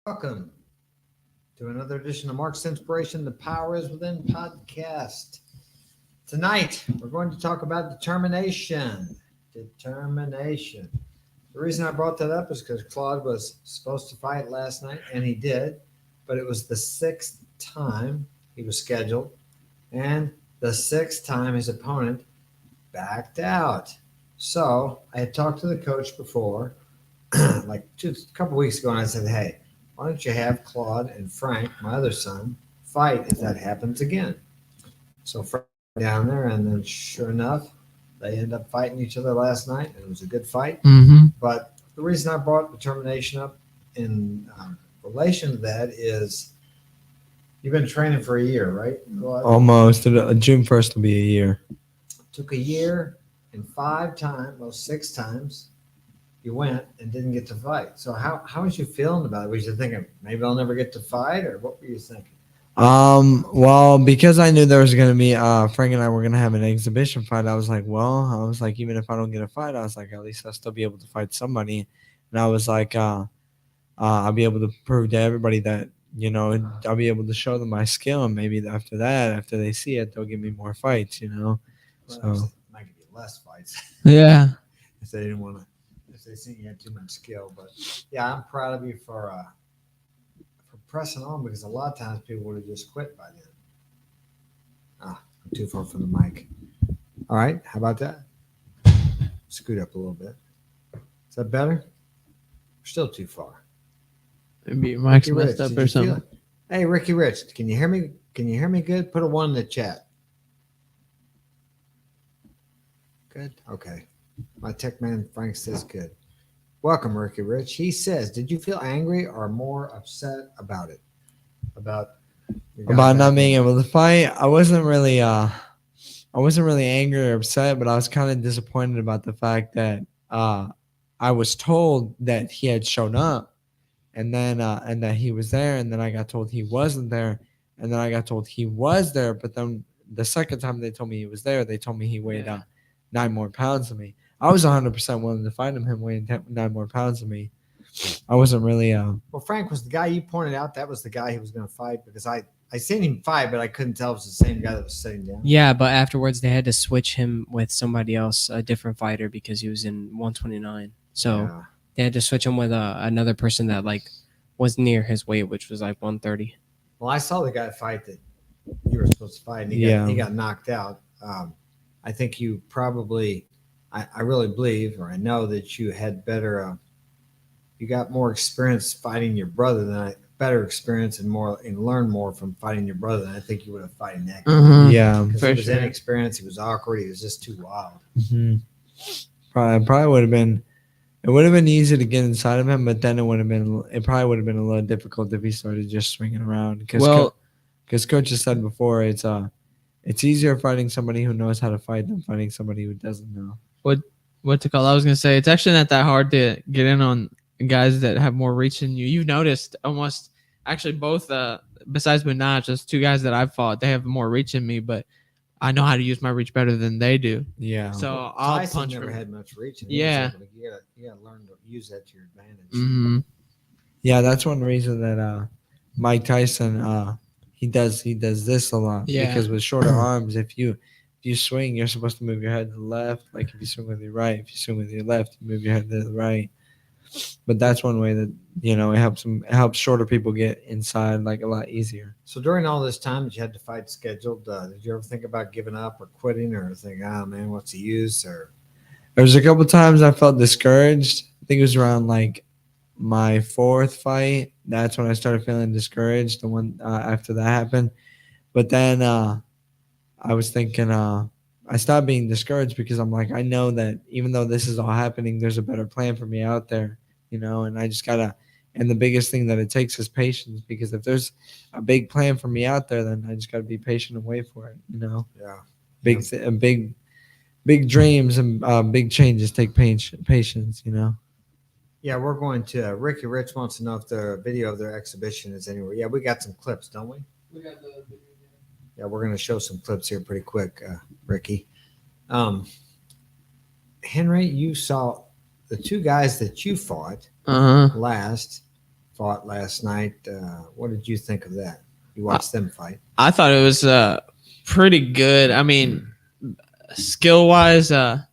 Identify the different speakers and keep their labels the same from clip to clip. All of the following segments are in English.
Speaker 1: Welcome to another edition of Mark's Inspiration, The Power is Within podcast. Tonight, we're going to talk about determination. Determination. The reason I brought that up is because Claude was supposed to fight last night, and he did, but it was the sixth time he was scheduled, and the sixth time his opponent backed out. So I had talked to the coach before, like just a couple weeks ago, and I said, hey, why don't you have Claude and Frank, my other son, fight if that happens again? So Frank went down there, and then sure enough, they ended up fighting each other last night. And it was a good fight.
Speaker 2: Mm-hmm.
Speaker 1: But the reason I brought determination up in relation to that is you've been training for a year, right? Claude?
Speaker 2: Almost. June 1st will be a year.
Speaker 1: Took a year and 6 times you went and didn't get to fight. So how was you feeling about it? Was you thinking maybe I'll never get to fight, or what were you thinking?
Speaker 2: Well, because I knew there was gonna be Frank and I were gonna have an exhibition fight, I was like, even if I don't get a fight, I was like, at least I'll still be able to fight somebody. And I was like, I'll be able to prove to everybody that, I'll be able to show them my skill, and maybe after that, after they see it, they'll give me more fights,
Speaker 1: Well,
Speaker 2: So
Speaker 1: might give you less fights
Speaker 2: yeah.
Speaker 1: if they didn't want to, if they think you had too much skill. But yeah, I'm proud of you for pressing on, because a lot of times people would have just quit by then. I'm too far from the mic. All right, how about that? Scoot up a little bit. Is that better? We're still too far.
Speaker 2: Maybe your mic's
Speaker 1: Ricky
Speaker 2: messed
Speaker 1: Rich,
Speaker 2: up
Speaker 1: did
Speaker 2: or
Speaker 1: you feel
Speaker 2: something.
Speaker 1: it? Hey, Ricky Rich, can you hear me? Can you hear me good? Put a 1 in the chat. Good. Okay. My tech man Frank says good. Welcome, Ricky Rich. He says, "Did you feel angry or more upset about it? About your guy
Speaker 2: About not
Speaker 1: backing
Speaker 2: being
Speaker 1: out?"
Speaker 2: able to fight, I wasn't really angry or upset, but I was kind of disappointed about the fact that I was told that he had shown up, and that he was there, and then I got told he wasn't there, and then I got told he was there, but then the second time they told me he was there, they told me he weighed 9 more pounds than me. I was 100% willing to fight him weighing 9 more pounds than me. I wasn't really
Speaker 1: Well, Frank was the guy you pointed out. That was the guy he was going to fight, because I seen him fight, but I couldn't tell it was the same guy that was sitting down.
Speaker 3: Yeah, but afterwards they had to switch him with somebody else, a different fighter, because he was in 129. So
Speaker 1: Yeah.
Speaker 3: they had to switch him with another person that was near his weight, which was 130.
Speaker 1: Well, I saw the guy fight that you were supposed to fight, and he got knocked out. I think you probably, I really believe, or I know that you had better, you got more experience fighting your brother better experience and learn more from fighting your brother than I think you would have fighting that guy.
Speaker 3: Mhm.
Speaker 2: yeah.
Speaker 1: Because
Speaker 3: For
Speaker 1: he was
Speaker 3: sure.
Speaker 1: inexperienced, he was awkward, he was just too wild.
Speaker 2: Mhm. Probably would have been. It would have been easy to get inside of him, but then it probably would have been a little difficult if he started just swinging around. Because coach has said before, it's easier fighting somebody who knows how to fight than fighting somebody who doesn't know.
Speaker 4: What to call? I was gonna say it's actually not that hard to get in on guys that have more reach than you. You've noticed almost actually both. Besides Minaj, those two guys that I've fought, they have more reach than me, but I know how to use my reach better than they do.
Speaker 2: Yeah.
Speaker 4: So I'll
Speaker 1: Tyson
Speaker 4: punch
Speaker 1: never
Speaker 4: from.
Speaker 1: had much reach. And
Speaker 4: Yeah.
Speaker 1: you gotta learn to use that to your advantage.
Speaker 4: Mm-hmm.
Speaker 2: Yeah, that's one reason that Mike Tyson he does this a lot.
Speaker 4: Yeah.
Speaker 2: Because with shorter arms, if you swing, you're supposed to move your head to the left. Like if you swing with your right, if you swing with your left, you move your head to the right. But that's one way that it helps shorter people get inside like a lot easier.
Speaker 1: So during all this time that you had to fight scheduled, did you ever think about giving up or quitting, or think, oh man, what's the use? Or
Speaker 2: There was a couple times I felt discouraged. I think it was around like my fourth fight. That's when I started feeling discouraged. The one after that happened, but then I was thinking I stopped being discouraged because I'm like, I know that even though this is all happening, there's a better plan for me out there, and I just gotta. And the biggest thing that it takes is patience, because if there's a big plan for me out there, then I just gotta be patient and wait for it.
Speaker 1: yeah,
Speaker 2: Big dreams and big changes take patience.
Speaker 1: yeah, we're going to. Ricky Rich wants to know if the video of their exhibition is anywhere. Yeah, we got some clips, don't we? Yeah, we're going to show some clips here pretty quick, Ricky. Henry, you saw the two guys that you fought
Speaker 4: Uh huh.
Speaker 1: last fought last night. What did you think of that? You watched them fight.
Speaker 4: I thought it was pretty good. I mean, skill wise, I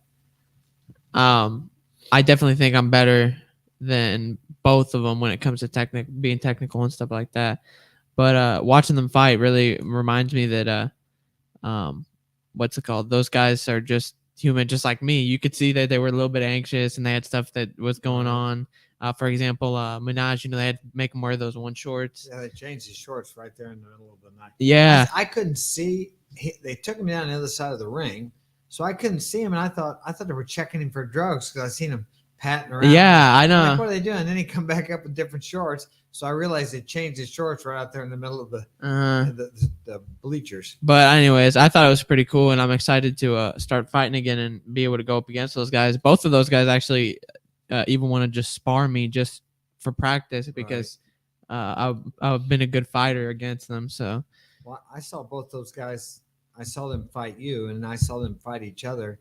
Speaker 4: definitely think I'm better than both of them when it comes to being technical and stuff like that. But watching them fight really reminds me that what's it called? Those guys are just human, just like me. You could see that they were a little bit anxious and they had stuff that was going on. For example, Minaj, they had to make him wear those one shorts.
Speaker 1: Yeah, they changed his shorts right there in the middle of the night.
Speaker 4: Yeah.
Speaker 1: I couldn't see. They took him down the other side of the ring, so I couldn't see him, and I thought they were checking him for drugs because I seen him patting around.
Speaker 4: Yeah, I
Speaker 1: I'm
Speaker 4: know.
Speaker 1: like, what are they doing? And then he come back up with different shorts. So I realized they changed his shorts right out there in the middle of the bleachers.
Speaker 4: But anyways, I thought it was pretty cool, and I'm excited to start fighting again and be able to go up against those guys. Both of those guys actually even want to just spar me just for practice because I've been a good fighter against them. So
Speaker 1: Well, I saw both those guys. I saw them fight you, and I saw them fight each other.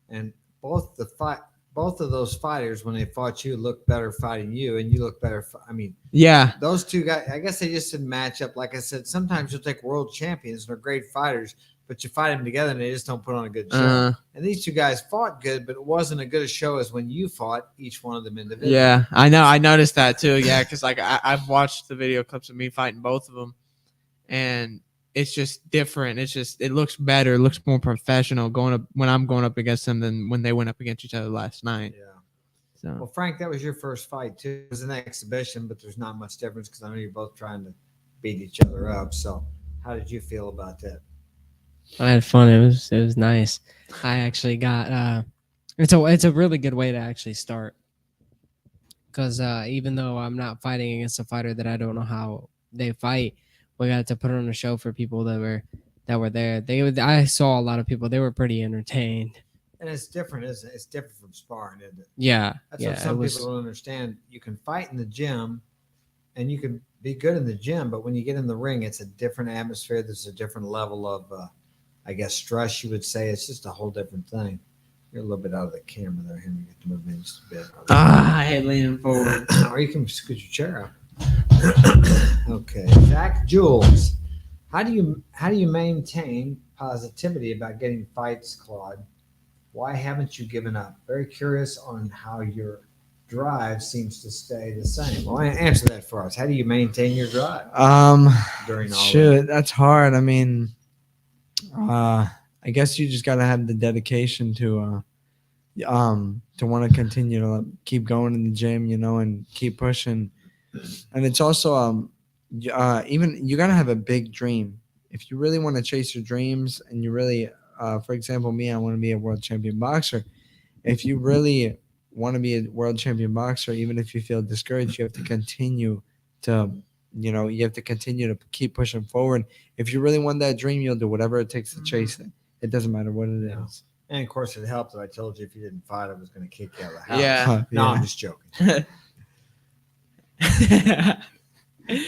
Speaker 1: And both of those fighters, when they fought you, looked better fighting you, and you look better. I mean,
Speaker 4: yeah,
Speaker 1: those two guys. I guess they just didn't match up. Like I said, sometimes you'll take world champions and they're great fighters, but you fight them together and they just don't put on a good show. And these two guys fought good, but it wasn't as good a show as when you fought each one of them individually.
Speaker 4: yeah, I know. I noticed that too. Yeah, because like I've watched the video clips of me fighting both of them, and it's just different. It looks better. It looks more professional when I'm going up against them than when they went up against each other last night.
Speaker 1: Yeah.
Speaker 4: So
Speaker 1: Well, Frank, that was your first fight too. It was an exhibition, but there's not much difference because I know you're both trying to beat each other up. So, how did you feel about that?
Speaker 3: I had fun. It was nice. I actually got it's a really good way to actually start because even though I'm not fighting against a fighter that I don't know how they fight, we got to put on a show for people that were there. I saw a lot of people. They were pretty entertained.
Speaker 1: And it's different, isn't it? It's different from sparring, isn't it?
Speaker 3: Yeah,
Speaker 1: That's
Speaker 3: yeah.
Speaker 1: what some people don't understand. You can fight in the gym and you can be good in the gym, but when you get in the ring, it's a different atmosphere. There's a different level of, I guess, stress, you would say. It's just a whole different thing. You're a little bit out of the camera there, Henry. You have to move in just a bit.
Speaker 4: I hate leaning forward.
Speaker 1: Or you can scoot your chair up. Okay. Zach Jules. How do you maintain positivity about getting fights, Claude? Why haven't you given up? Very curious on how your drive seems to stay the same. Well, answer that for us. How do you maintain your drive during all that?
Speaker 2: That's hard. I mean, I guess you just gotta have the dedication to want to continue to keep going in the gym, and keep pushing. And it's also even you gotta have a big dream. If you really want to chase your dreams, and you really for example, me, I want to be a world champion boxer. If you really want to be a world champion boxer, even if you feel discouraged, you have to continue to, you have to continue to keep pushing forward. If you really want that dream, you'll do whatever it takes to chase it. It doesn't matter what it is.
Speaker 1: And of course, it helped that I told you if you didn't fight, I was going to kick you out of the house.
Speaker 4: Yeah.
Speaker 1: No, I'm just joking.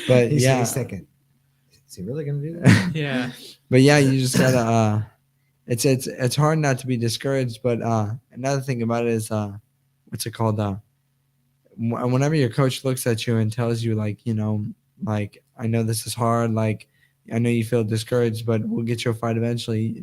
Speaker 2: But
Speaker 1: He's thinking, is he really going to do that?
Speaker 4: Yeah.
Speaker 2: But yeah, you just gotta. It's hard not to be discouraged. But another thing about it is what's it called? Whenever your coach looks at you and tells you like I know this is hard, like I know you feel discouraged, but we'll get you a fight eventually.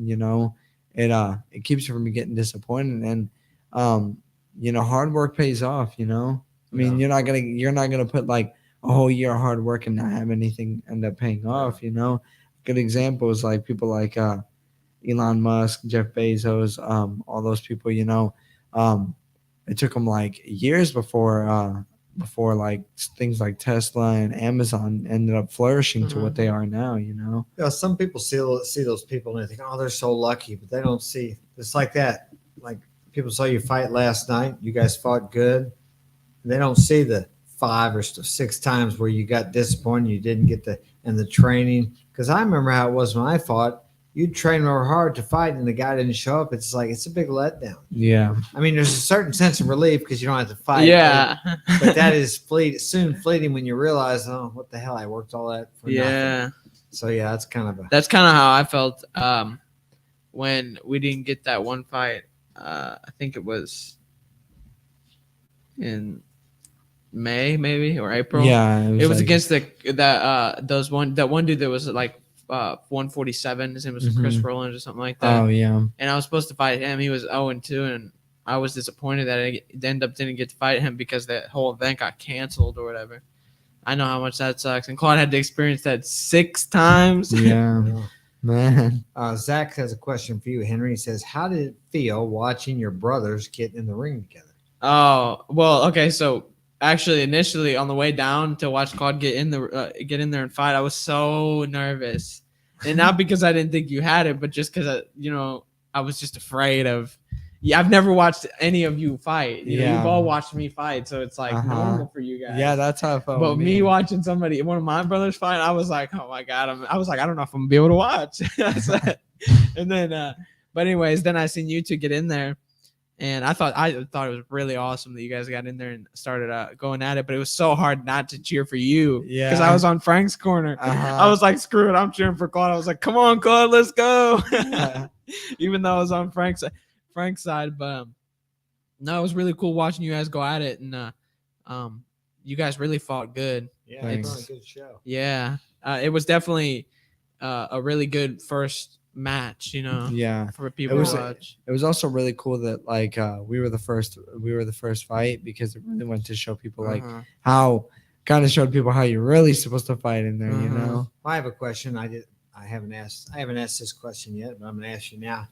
Speaker 2: It keeps you from getting disappointed, and hard work pays off. I mean,
Speaker 1: Yeah.
Speaker 2: you're not gonna put like a whole year of hard work and not have anything end up paying off. Good example is like people like Elon Musk, Jeff Bezos, all those people. It took them like years before like things like Tesla and Amazon ended up flourishing to what they are now.
Speaker 1: Yeah, some people see those people and they think, oh, they're so lucky, but they don't see. It's like that. Like people saw you fight last night. You guys fought good. They don't see the 5 or 6 times where you got disappointed. You didn't get the training. Because I remember how it was when I fought. You'd train real hard to fight, and the guy didn't show up. It's like it's a big letdown.
Speaker 2: Yeah.
Speaker 1: I mean, there's a certain sense of relief because you don't have to fight.
Speaker 4: Yeah.
Speaker 1: But that is soon fleeting when you realize, oh, what the hell? I worked all that for nothing.
Speaker 4: Yeah.
Speaker 1: So yeah, that's kind of
Speaker 4: That's kind of how I felt when we didn't get that one fight. I think it was in May maybe or April.
Speaker 2: Yeah,
Speaker 4: It was
Speaker 2: like-
Speaker 4: against that one dude that was like 147. His name was Chris
Speaker 2: Mhm.
Speaker 4: Rowland or something like that.
Speaker 2: Oh yeah,
Speaker 4: And I was supposed to fight him. He was 0-2, and I was disappointed that I ended up didn't get to fight him because that whole event got canceled or whatever. I know how much that sucks. And Claude had to experience that 6 times.
Speaker 2: yeah,
Speaker 1: Yeah.
Speaker 2: man.
Speaker 1: Zach has a question for you, Henry. He says, "How did it feel watching your brothers get in the ring together?"
Speaker 4: Oh well, okay. So actually, initially on the way down to watch Claude get in there and fight, I was so nervous, and not because I didn't think you had it, but just because I was just afraid of. Yeah, I've never watched any of you fight.
Speaker 2: Yeah.
Speaker 4: You've all watched me fight, so it's like
Speaker 2: Uh-huh.
Speaker 4: normal for you guys.
Speaker 2: Yeah, that's how I felt.
Speaker 4: But
Speaker 2: with
Speaker 4: me watching one of my brothers fight, I was like, oh my god, I was like, I don't know if I'm gonna be able to watch. And then, but anyways, then I seen you two get in there, and I thought it was really awesome that you guys got in there and started going at it. But it was so hard not to cheer for you, because I
Speaker 2: Yeah.
Speaker 4: was on Frank's corner.
Speaker 2: Uh-huh.
Speaker 4: I was like, screw it, I'm cheering for Claude. I was like, come on, Claude, let's go. Even though I was on Frank's side, but no, it was really cool watching you guys go at it, and you guys really fought good.
Speaker 1: Yeah,
Speaker 2: Thanks.
Speaker 1: it's a good show.
Speaker 4: Yeah, it was definitely a really good first match,
Speaker 2: Yeah.
Speaker 4: for people
Speaker 2: was
Speaker 4: to
Speaker 2: a-
Speaker 4: watch.
Speaker 2: It was also really cool that like we were the first fight, because it really went to show people like
Speaker 4: Uh-huh.
Speaker 2: how kind of showed people how you're really supposed to fight in there, you
Speaker 4: Uh-huh.
Speaker 2: know.
Speaker 1: I have a question. I haven't asked this question yet, but I'm going to ask you now.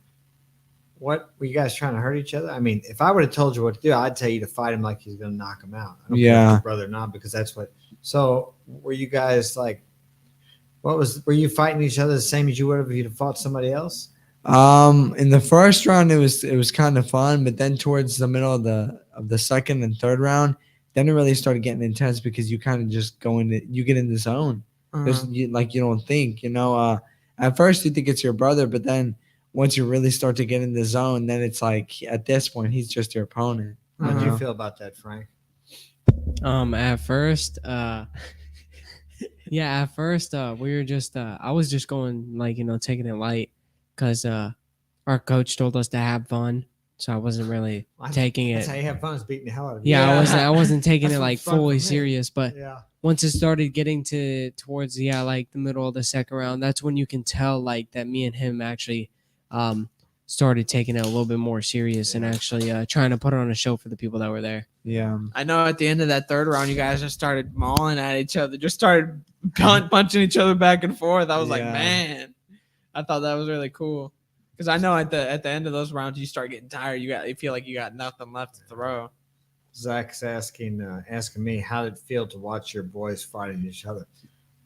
Speaker 1: What were you guys trying to hurt each other? I mean, if I would have told you what to do, I'd tell you to fight him like he's going to knock him out. I don't care if
Speaker 2: Yeah.
Speaker 1: your brother or not, because that's what. So were you guys like? Were you fighting each other the same as you would have if you'd have fought somebody else?
Speaker 2: In the first round it was kind of fun, but then towards the middle of the second and third round, then it really started getting intense, because you kind of just you get in the zone.
Speaker 4: Uh-huh.
Speaker 2: You don't think, at first you think it's your brother, but then once you really start to get in the zone, then it's like at this point he's just your opponent.
Speaker 1: How did
Speaker 2: Uh-huh.
Speaker 1: you feel about that, Frank?
Speaker 3: At first, we were just I was just going taking it light, because our coach told us to have fun, so I wasn't really taking
Speaker 1: That's
Speaker 3: it.
Speaker 1: how you have fun, is beating the hell out of you.
Speaker 3: Yeah,
Speaker 4: Yeah.
Speaker 3: I wasn't taking
Speaker 1: That's
Speaker 3: it like
Speaker 1: what's fun for
Speaker 3: fully
Speaker 1: me.
Speaker 3: serious, but
Speaker 1: Yeah.
Speaker 3: once it started getting towards like the middle of the second round, that's when you can tell like that me and him actually started taking it a little bit more serious and actually trying to put on a show for the people that were there.
Speaker 2: Yeah.
Speaker 4: I know at the end of that third round, you guys just started mauling at each other, just started punching each other back and forth. I was like,
Speaker 2: Yeah.
Speaker 4: man, I thought that was really cool, because I know at the end of those rounds, you start getting tired. You feel like you got nothing left to throw.
Speaker 1: Zach's asking me how did it feel to watch your boys fighting each other.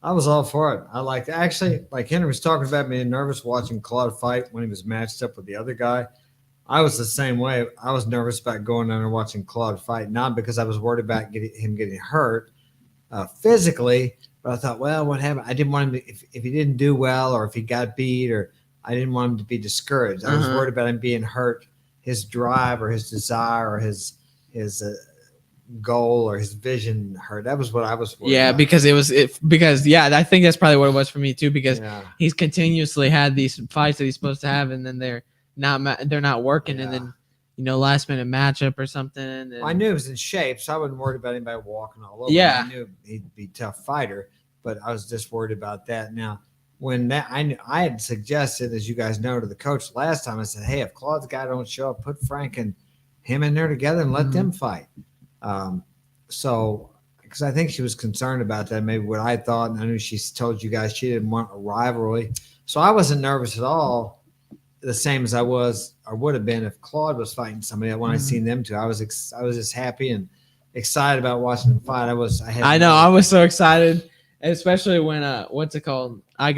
Speaker 1: I was all for it. I liked it. Actually, like Henry was talking about being nervous watching Claude fight when he was matched up with the other guy. I was the same way. I was nervous about going down and watching Claude fight, not because I was worried about him getting hurt physically, but I thought, well, what happened? I didn't want him to, if he didn't do well or if he got beat, or I didn't want him to be discouraged. I was
Speaker 4: Uh-huh.
Speaker 1: worried about him being hurt, his drive or his desire or his goal or his vision hurt. That was what I was worried
Speaker 4: Yeah,
Speaker 1: about.
Speaker 4: because I think that's probably what it was for me too, because
Speaker 1: Yeah.
Speaker 4: he's continuously had these fights that he's supposed to have, and then they're not working, and
Speaker 1: Yeah.
Speaker 4: then last minute matchup or something. And,
Speaker 1: I knew he was in shape, so I wasn't worried about anybody walking all over.
Speaker 4: Yeah.
Speaker 1: I knew he'd be a tough fighter, but I was just worried about that. Now, when I had suggested, as you guys know, to the coach last time, I said, hey, if Claude's guy don't show up, put Frank and him in there together and let
Speaker 4: Mhm.
Speaker 1: them fight. So, because I think she was concerned about that, maybe what I thought, and I knew she told you guys she didn't want a rivalry. So I wasn't nervous at all, the same as I was or would have been if Claude was fighting somebody. When I
Speaker 4: Mhm.
Speaker 1: seen them two, I was just happy and excited about watching them fight.
Speaker 4: I know I was so excited, especially when what's it called? I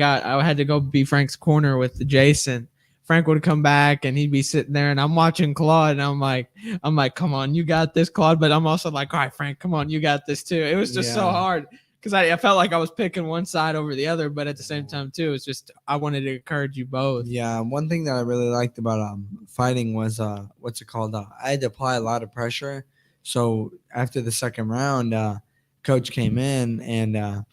Speaker 4: had to go be Frank's corner with Jason. Frank would come back and he'd be sitting there, and I'm watching Claude, and I'm like, come on, you got this, Claude. But I'm also like, all right, Frank, come on, you got this too. It was just so
Speaker 2: Yeah.
Speaker 4: hard, because I felt like I was picking one side over the other, but at the same time too, it's just I wanted to encourage you both.
Speaker 2: Yeah, one thing that I really liked about fighting was what's it called? I had to apply a lot of pressure. So after the second round, coach came in and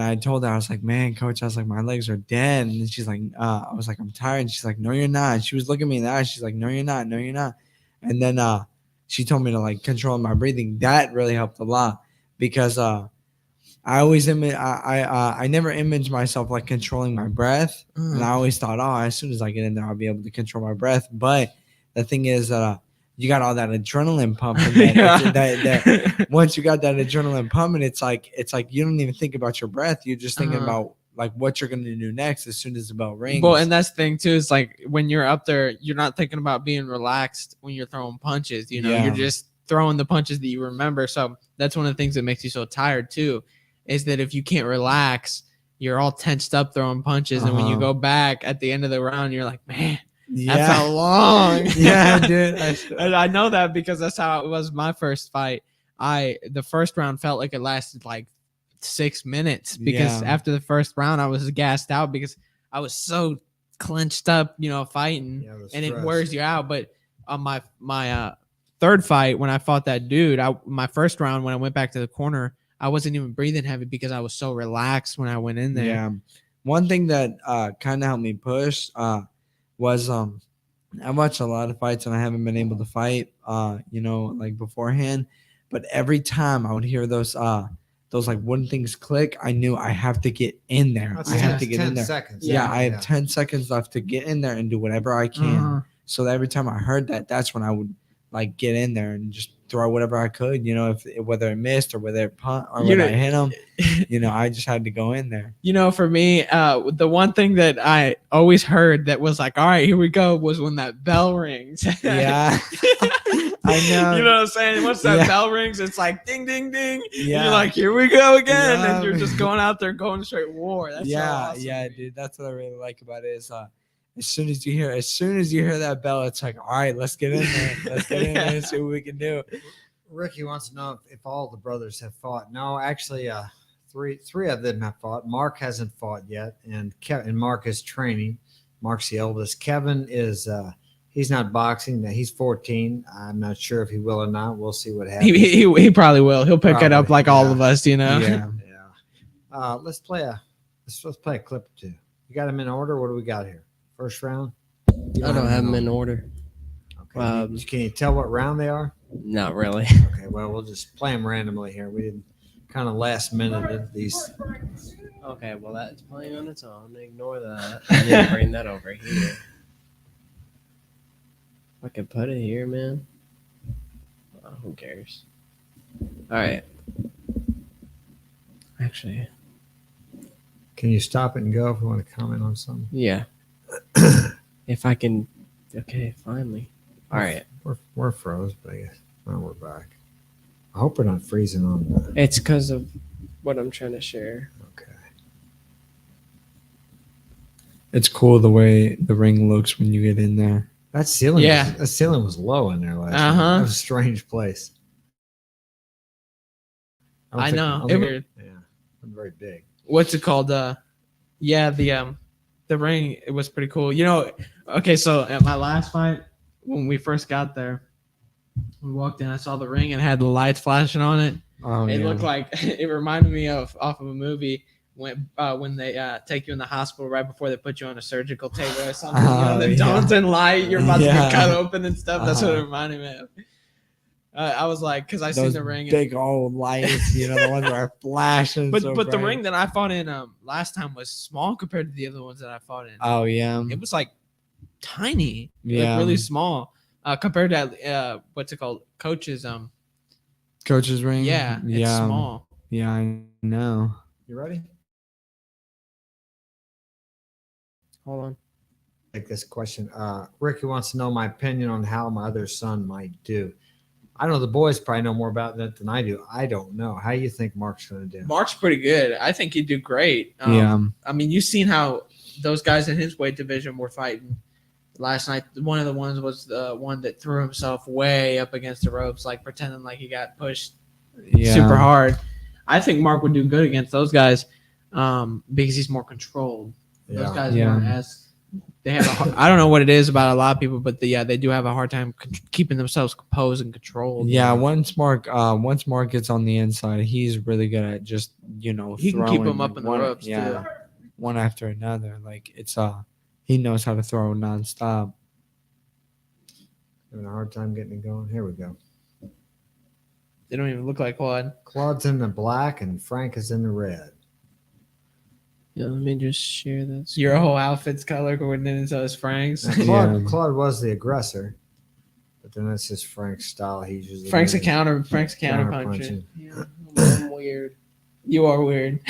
Speaker 2: I told her, I was like, man, coach, I was like, my legs are dead. And then she's like, I was like, I'm tired. And she's like, no, you're not. And she was looking me in the eye. She's like, no, you're not. No, you're not. And then she told me to like control my breathing. That really helped a lot because I always I never imaged myself like controlling my breath, and I always thought, oh, as soon as I get in there, I'll be able to control my breath. But the thing is that you got all that adrenaline pumping. That once you got that adrenaline pumping, it's like you don't even think about your breath. You're just thinking about like what you're gonna do next as soon as the bell rings.
Speaker 4: Well, and that's the thing too, is like when you're up there, you're not thinking about being relaxed when you're throwing punches. You know,
Speaker 2: Yeah.
Speaker 4: you're just throwing the punches that you remember. So that's one of the things that makes you so tired too, is that if you can't relax, you're all tensed up throwing punches, and when you go back at the end of the round, you're like, man, that felt long.
Speaker 2: Yeah, dude.
Speaker 4: And I know that because that's how it was my first fight. The first round felt like it lasted like 6 minutes because
Speaker 2: Yeah.
Speaker 4: after the first round I was gassed out because I was so clenched up, you know, fighting,
Speaker 1: Yeah, the
Speaker 4: and it
Speaker 1: stress.
Speaker 4: wears you out. But on my third fight, when I fought that dude, my first round when I went back to the corner, I wasn't even breathing heavy because I was so relaxed when I went in there.
Speaker 2: Yeah. One thing that kind of helped me push was I watched a lot of fights and I haven't been able to fight you know, like beforehand, but every time I would hear those like wooden things click, I knew I have to get in there.
Speaker 1: That's
Speaker 2: I have
Speaker 1: 10
Speaker 2: to get in
Speaker 1: 10
Speaker 2: there.
Speaker 1: seconds.
Speaker 2: Yeah, I have 10 seconds left to get in there and do whatever I can. So that every time I heard that, that's when I would like get in there and just throw whatever I could, you know, whether it missed or whether it punt or whether I hit him, you know, I just had to go in there.
Speaker 4: You know, for me, the one thing that I always heard that was like, all right, here we go, was when that bell rings.
Speaker 2: Yeah. I know.
Speaker 4: You know what I'm saying? Once that
Speaker 2: Yeah.
Speaker 4: bell rings, it's like ding, ding, ding. And
Speaker 2: Yeah.
Speaker 4: you're like, here we go again.
Speaker 2: Yeah.
Speaker 4: And you're just going out there going straight war. That's so awesome.
Speaker 2: Yeah, dude. That's what I really like about it is as soon as you hear that bell, it's like, all right, let's get in there. Let's get in there and see what we can do.
Speaker 1: Ricky wants to know if all the brothers have fought. No, actually, three of them have fought. Mark hasn't fought yet, and Mark is training. Mark's the oldest. Kevin is he's not boxing. He's 14. I'm not sure if he will or not. We'll see what happens.
Speaker 4: He probably will. He'll pick it up
Speaker 1: Probably,
Speaker 4: like all
Speaker 1: yeah.
Speaker 4: of us, you know?
Speaker 2: Yeah.
Speaker 1: Yeah. Let's play a clip or two. You got them in order. What do we got here? First round. You
Speaker 3: I don't have them in order.
Speaker 1: Okay. Can you tell what round they are?
Speaker 3: Not really.
Speaker 1: Okay. Well, we'll just play them randomly here. We didn't kind of last minute these.
Speaker 3: Okay, well that's playing on its own. Ignore that. I didn't bring that over here. I could put it here, man. Who cares? All right. Actually,
Speaker 1: Can you stop it and go if you want to comment on something?
Speaker 3: yeah. If I can. Okay, finally. All right.
Speaker 1: We're froze, but I guess well, we're back. I hope we're not freezing on the.
Speaker 3: It's because of what I'm trying to share.
Speaker 1: Okay.
Speaker 2: It's cool the way the ring looks when you get in there.
Speaker 1: That ceiling.
Speaker 4: Yeah.
Speaker 1: That ceiling was low in there last.
Speaker 4: Uh-huh.
Speaker 1: night. That was a strange place.
Speaker 4: I
Speaker 1: don't
Speaker 4: know.
Speaker 1: think-
Speaker 4: Weird.
Speaker 1: Yeah. Not very big.
Speaker 4: What's it called? Yeah, the ring, it was pretty cool. You know, okay, so at my last fight, when we first got there, we walked in, I saw the ring and it had the lights flashing on it.
Speaker 2: Oh,
Speaker 4: It
Speaker 2: yeah.
Speaker 4: looked like it reminded me off of a movie when they take you in the hospital right before they put you on a surgical table or something. You know,
Speaker 2: Oh,
Speaker 4: the
Speaker 2: yeah.
Speaker 4: Johnson light, you're about to
Speaker 2: Yeah.
Speaker 4: get cut open and stuff. That's what it
Speaker 2: Uh-huh.
Speaker 4: reminded me of. I was like, because I seen
Speaker 2: Those
Speaker 4: the ring.
Speaker 2: big old lights, you know, the ones that are flashing.
Speaker 4: But
Speaker 2: so
Speaker 4: the
Speaker 2: bright.
Speaker 4: ring that I fought in last time was small compared to the other ones that I fought in.
Speaker 2: Oh yeah,
Speaker 4: It was like tiny,
Speaker 2: Yeah.
Speaker 4: like really small compared to what's it called, coach's
Speaker 2: coach's ring.
Speaker 4: yeah, it's
Speaker 2: yeah,
Speaker 4: small.
Speaker 2: Yeah, I know.
Speaker 1: You ready?
Speaker 3: Hold on.
Speaker 1: Like this question. Ricky wants to know my opinion on how my other son might do. I don't know. The boys probably know more about that than I do. I don't know. How you think Mark's going to do?
Speaker 4: Mark's pretty good. I think he'd do great.
Speaker 2: Yeah.
Speaker 4: I mean, you've seen how those guys in his weight division were fighting last night. One of the ones was the one that threw himself way up against the ropes, like pretending like he got pushed
Speaker 2: Yeah.
Speaker 4: super hard. I think Mark would do good against those guys because he's more controlled. Those
Speaker 1: Yeah.
Speaker 4: guys
Speaker 2: Yeah.
Speaker 4: weren't as they have. I don't know what it is about a lot of people, but they do have a hard time keeping themselves composed and controlled.
Speaker 2: Yeah, once Mark gets on the inside, he's really good at just, you know,
Speaker 4: He can keep
Speaker 2: throwing
Speaker 4: them up in the
Speaker 2: one-
Speaker 4: ropes,
Speaker 2: yeah,
Speaker 4: too.
Speaker 2: one after another. Like it's he knows how to throw nonstop.
Speaker 1: Having a hard time getting it going. Here we go.
Speaker 4: They don't even look like Claude.
Speaker 1: Claude's in the black and Frank is in the red.
Speaker 3: Yeah, let me just share this.
Speaker 4: Your whole outfit's color coordinated, so is Frank's.
Speaker 1: Now, Claude,
Speaker 2: Yeah.
Speaker 1: Claude was the aggressor, but then that's just Frank's style. He's usually
Speaker 4: Frank's a
Speaker 1: good.
Speaker 4: counter. Frank's a counter
Speaker 1: Counter-punching.
Speaker 4: puncher.
Speaker 3: Yeah, I'm weird.
Speaker 4: You are weird.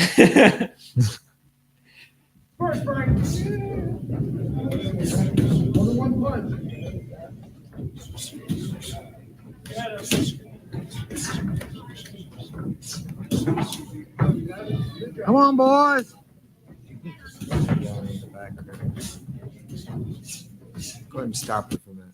Speaker 1: Come on, boys. Go ahead and stop it for a minute.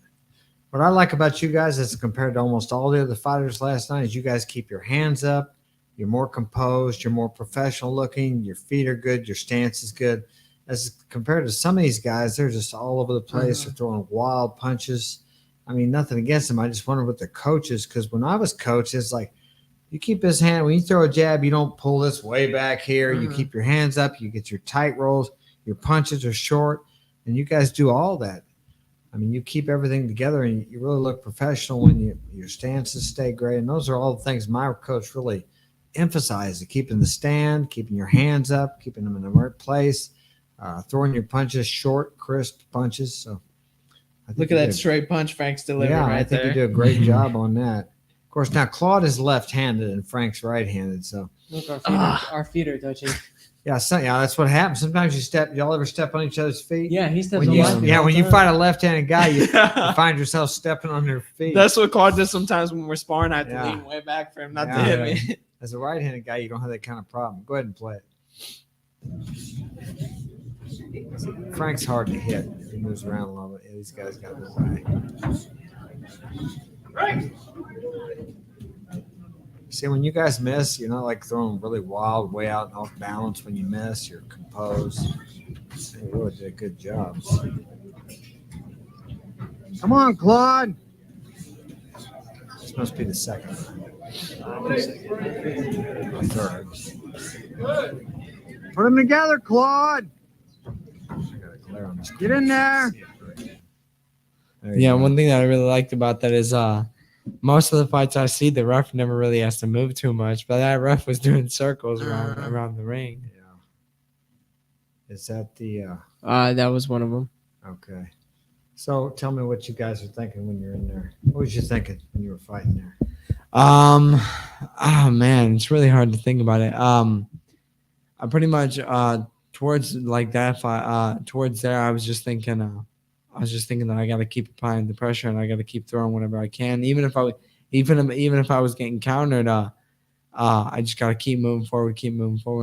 Speaker 1: What I like about you guys is compared to almost all the other fighters last night is you guys keep your hands up. You're more composed. You're more professional looking. Your feet are good. Your stance is good. As compared to some of these guys, they're just all over the place. They're throwing wild punches. I mean, nothing against them. I just wonder what the coach is, because when I was coached, it's like you keep his hand. When you throw a jab, you don't pull this way back here. You keep your hands up. You get your tight rolls. Your punches are short. And you guys do all that. I mean, you keep everything together, and you really look professional when your stances stay great. And those are all the things my coach really emphasized: keeping the stand, keeping your hands up, keeping them in the right place, throwing your punches short, crisp punches. So I think
Speaker 4: Look at
Speaker 1: you
Speaker 4: that
Speaker 1: did-
Speaker 4: straight punch Frank's delivering
Speaker 1: Yeah, I
Speaker 4: right
Speaker 1: think
Speaker 4: there.
Speaker 1: you do a great job on that. Of course, now Claude is left-handed and Frank's right-handed. So
Speaker 3: Look,
Speaker 4: Ah.
Speaker 3: our feet are touching.
Speaker 1: yeah, that's what happens. Sometimes y'all ever step on each other's feet?
Speaker 3: Yeah, he steps
Speaker 1: When
Speaker 3: on
Speaker 1: you,
Speaker 3: my feet
Speaker 1: yeah,
Speaker 3: all
Speaker 1: when
Speaker 3: the
Speaker 1: you
Speaker 3: time.
Speaker 1: fight a left-handed guy, you find yourself stepping on their feet.
Speaker 4: That's what Claude does sometimes when we're sparring. I have to
Speaker 1: Yeah.
Speaker 4: lean way back for him not to
Speaker 1: Yeah.
Speaker 4: hit me.
Speaker 1: As a right-handed guy, you don't have that kind of problem. Go ahead and play it. Frank's hard to hit. He moves around a little bit. These guys got no way. See, when you guys miss, you're not like throwing really wild, way out and off balance. When you miss, you're composed. You really did a good job. Come on, Claude. This must be the second. Or third. Put them together, Claude. I gotta glare on this. Get in there. There you
Speaker 2: Yeah,
Speaker 1: go.
Speaker 2: one thing that I really liked about that is most of the fights I see, the ref never really has to move too much, but that ref was doing circles around the ring.
Speaker 1: Yeah. Is that the
Speaker 3: That was one of them.
Speaker 1: okay? So tell me what you guys are thinking when you're in there. What was you thinking when you were fighting there?
Speaker 2: Oh man, it's really hard to think about it. I pretty much towards like that fight, towards there, I was just thinking that I got to keep applying the pressure and I got to keep throwing whenever I can, even if I was getting countered. I just got to keep moving forward,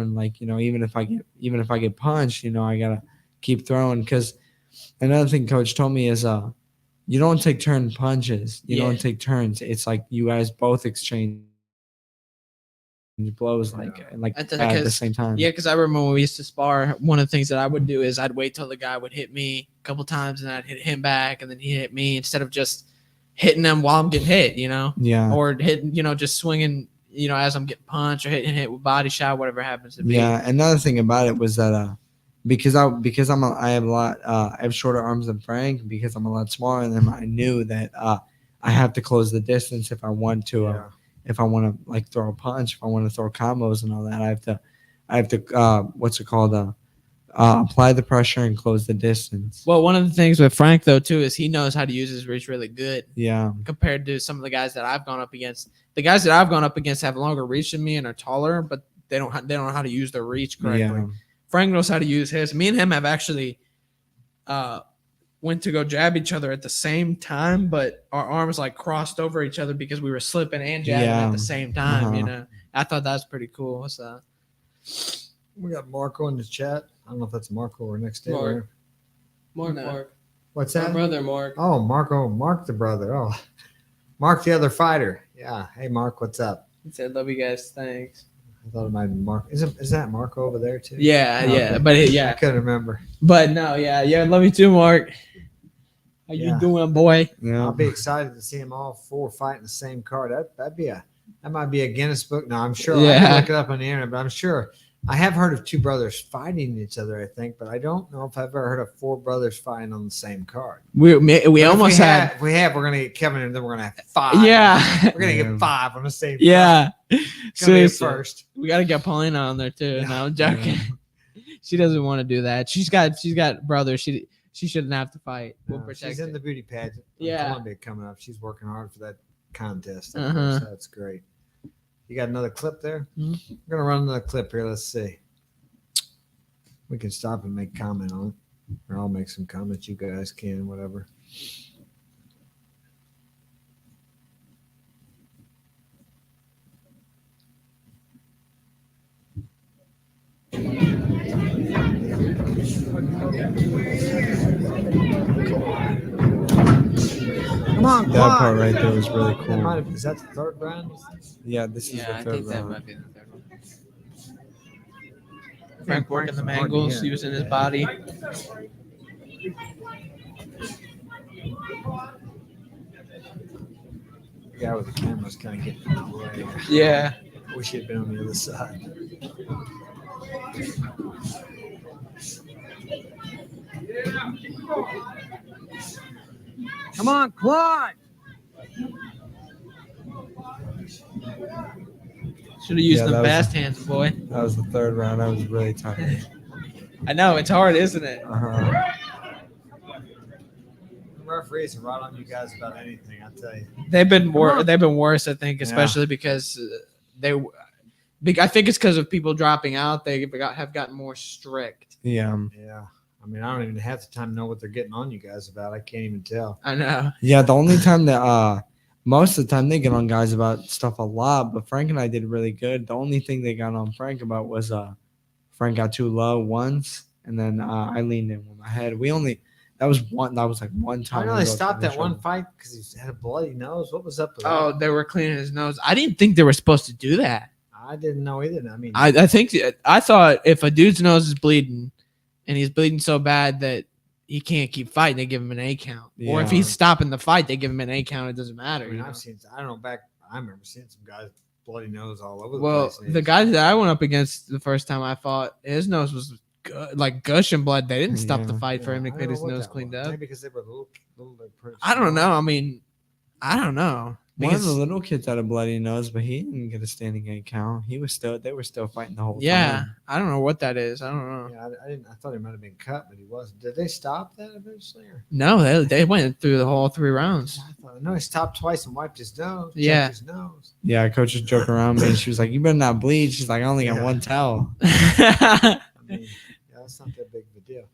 Speaker 2: and like even if I get punched, I gotta keep throwing. Because another thing Coach told me is you don't take turn punches. You don't take turns. It's like you guys both exchange blows
Speaker 4: At
Speaker 2: at
Speaker 4: the-
Speaker 2: the same time.
Speaker 4: Yeah, because I remember when we used to spar, one of the things that I would do is I'd wait till the guy would hit me a couple times and I'd hit him back and then he hit me instead of just hitting them while I'm getting hit,
Speaker 2: Yeah.
Speaker 4: or hitting, just swinging, as I'm getting punched or hitting hit with body shot, whatever happens to be.
Speaker 2: Yeah. Another thing about it was that because I have shorter arms than Frank, because I'm a lot smaller than him, I knew that I have to close the distance if I want to. If I want to like throw a punch, if I want to throw combos and all that, I have to what's it called? Apply the pressure and close the distance.
Speaker 4: Well, one of the things with Frank though too is he knows how to use his reach really good
Speaker 2: Yeah.
Speaker 4: compared to some of the guys that I've gone up against. The guys that I've gone up against have longer reach than me and are taller, but they don't know how to use their reach correctly.
Speaker 2: Yeah.
Speaker 4: Frank knows how to use his. Me and him have actually went to go jab each other at the same time, but our arms like crossed over each other because we were slipping and jabbing
Speaker 2: Yeah.
Speaker 4: at the same time.
Speaker 2: Uh-huh.
Speaker 4: I thought that was pretty cool. So
Speaker 1: We got Marco in the chat. I don't know if that's Marco or next day.
Speaker 3: Mark. Mark.
Speaker 4: No.
Speaker 1: What's
Speaker 3: My
Speaker 1: that?
Speaker 3: brother, Mark.
Speaker 1: Oh, Mark the brother. Oh, Mark the other fighter. Yeah. Hey, Mark, what's up?
Speaker 4: he said, "Love you guys. Thanks."
Speaker 1: I thought it might be Mark. Is that Marco over there too?
Speaker 4: Yeah,
Speaker 1: Oh,
Speaker 4: yeah,
Speaker 1: okay.
Speaker 4: but
Speaker 1: I
Speaker 4: yeah,
Speaker 1: couldn't remember.
Speaker 4: but no, yeah. Love you too, Mark. How
Speaker 1: Yeah.
Speaker 4: you doing, boy?
Speaker 2: Yeah.
Speaker 1: I'll be excited to see them all four fight in the same card. That might be a Guinness book. No, I'm sure. I
Speaker 4: Yeah.
Speaker 1: can look it up on the internet, but I'm sure I have heard of two brothers fighting each other, I think, but I don't know if I've ever heard of four brothers fighting on the same card.
Speaker 4: We
Speaker 1: But if
Speaker 4: almost had.
Speaker 1: If we have, we're gonna get Kevin, and then we're gonna have five.
Speaker 4: Yeah.
Speaker 1: we're gonna
Speaker 2: Yeah.
Speaker 1: get five on the same.
Speaker 4: Yeah.
Speaker 1: card. It's gonna be a
Speaker 4: Seriously.
Speaker 1: first.
Speaker 4: We got to get Paulina on there too.
Speaker 1: Yeah.
Speaker 4: No, I'm joking. She doesn't want to do that. She's got brothers. She shouldn't have to fight. We'll
Speaker 1: No,
Speaker 4: protect
Speaker 1: she's in
Speaker 4: her.
Speaker 1: the beauty pageant. in
Speaker 4: Yeah.
Speaker 1: Columbia coming up. She's working hard for that contest.
Speaker 4: Uh-huh.
Speaker 1: So that's great. You got another clip there?
Speaker 4: Mhm.
Speaker 1: We're gonna run another clip here. Let's see. We can stop and make comment on it, or I'll make some comments. You guys can, whatever. Come on,
Speaker 2: That part right there was really
Speaker 1: That might
Speaker 2: cool.
Speaker 1: have, is that the third round?
Speaker 2: Yeah, this is the third round.
Speaker 3: be the third one.
Speaker 4: Frank working the
Speaker 1: Frank's hard to
Speaker 4: mangles,
Speaker 1: hear.
Speaker 4: using his body.
Speaker 1: The guy with the camera's kind of getting in the way.
Speaker 4: Yeah.
Speaker 1: Wish he had been on the other side. Come on, Claude.
Speaker 4: Should have used
Speaker 2: Yeah,
Speaker 4: the
Speaker 2: that was-
Speaker 4: fast hands, boy.
Speaker 2: That was the third round. I was really tired.
Speaker 4: I know it's hard, isn't it?
Speaker 2: Uh-huh.
Speaker 1: Referees are right on you guys about anything, I tell you.
Speaker 4: They've been
Speaker 1: on.
Speaker 4: They've been worse, I think,
Speaker 1: Yeah.
Speaker 4: especially because I think it's because of people dropping out. They have gotten more strict.
Speaker 2: Yeah.
Speaker 1: Yeah. I mean, I don't even half the time know what they're getting on you guys about. I can't even tell.
Speaker 4: I know.
Speaker 2: Yeah, the only time that most of the time they get on guys about stuff a lot, but Frank and I did really good. The only thing they got on Frank about was Frank got too low once, and then I leaned in with my head. That was like one time.
Speaker 1: I know
Speaker 2: we
Speaker 1: they
Speaker 2: both
Speaker 1: stopped
Speaker 2: finished
Speaker 1: that one
Speaker 2: on-
Speaker 1: fight because he had a bloody nose. What was up with
Speaker 4: Oh,
Speaker 1: that?
Speaker 4: they were cleaning his nose. I didn't think they were supposed to do that.
Speaker 1: I didn't know either. I mean,
Speaker 4: I think I thought if a dude's nose is bleeding and he's bleeding so bad that he can't keep fighting, they give him an A count. Or if
Speaker 2: Yeah.
Speaker 4: he's stopping the fight, they give him an A count. It doesn't matter.
Speaker 1: I mean,
Speaker 4: you know?
Speaker 1: I've seen. I don't know. I remember seeing some guys bloody nose all over the
Speaker 4: Well,
Speaker 1: place.
Speaker 4: the guy that I went up against the first time I fought, his nose was like gushing blood. They didn't stop the
Speaker 2: Yeah.
Speaker 4: fight for him to
Speaker 1: I don't
Speaker 4: get
Speaker 1: know
Speaker 4: his
Speaker 1: what
Speaker 4: nose
Speaker 1: that
Speaker 4: cleaned
Speaker 1: was.
Speaker 4: up.
Speaker 1: Maybe because they were little pretty
Speaker 4: I don't
Speaker 1: small.
Speaker 4: know. I mean, I don't know.
Speaker 2: One of
Speaker 4: Because,
Speaker 2: the little kids had a bloody nose, but he didn't get a standing 8 count. They were still fighting the whole
Speaker 4: yeah,
Speaker 2: time.
Speaker 4: I don't know what that is. I don't know.
Speaker 1: Yeah, I didn't. I thought he might have been cut, but he wasn't. Did they stop that eventually? Or?
Speaker 4: No, they went through the whole 3 rounds.
Speaker 1: I know he stopped twice and wiped his nose. checked
Speaker 4: Yeah.
Speaker 1: his nose.
Speaker 2: Yeah, coach was joking around me. She was like, "You better not bleed." She's like, "I only got
Speaker 1: Yeah.
Speaker 2: one towel."
Speaker 1: I mean, yeah, that's not that big of a deal.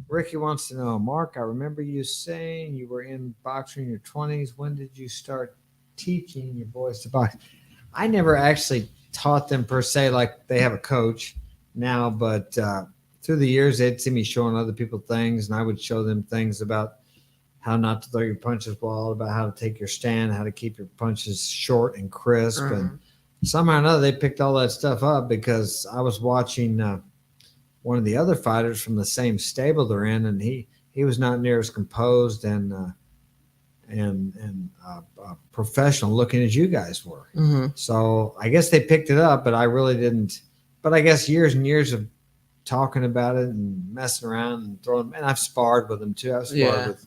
Speaker 1: Ricky wants to know, Mark, I remember you saying you were in boxing in your 20s. When did you start teaching your boys to box? I never actually taught them per se, like they have a coach now, but through the years, they'd see me showing other people things, and I would show them things about how not to throw your punches well, about how to take your stand, how to keep your punches short and crisp. And somehow or another, they picked all that stuff up because I was watching one of the other fighters from the same stable they're in, and he was not near as composed and professional looking as you guys were.
Speaker 4: Mhm.
Speaker 1: So I guess they picked it up, but I really didn't. But I guess years and years of talking about it and messing around and throwing, and I've sparred with them too. I've sparred
Speaker 4: Yeah.
Speaker 1: with.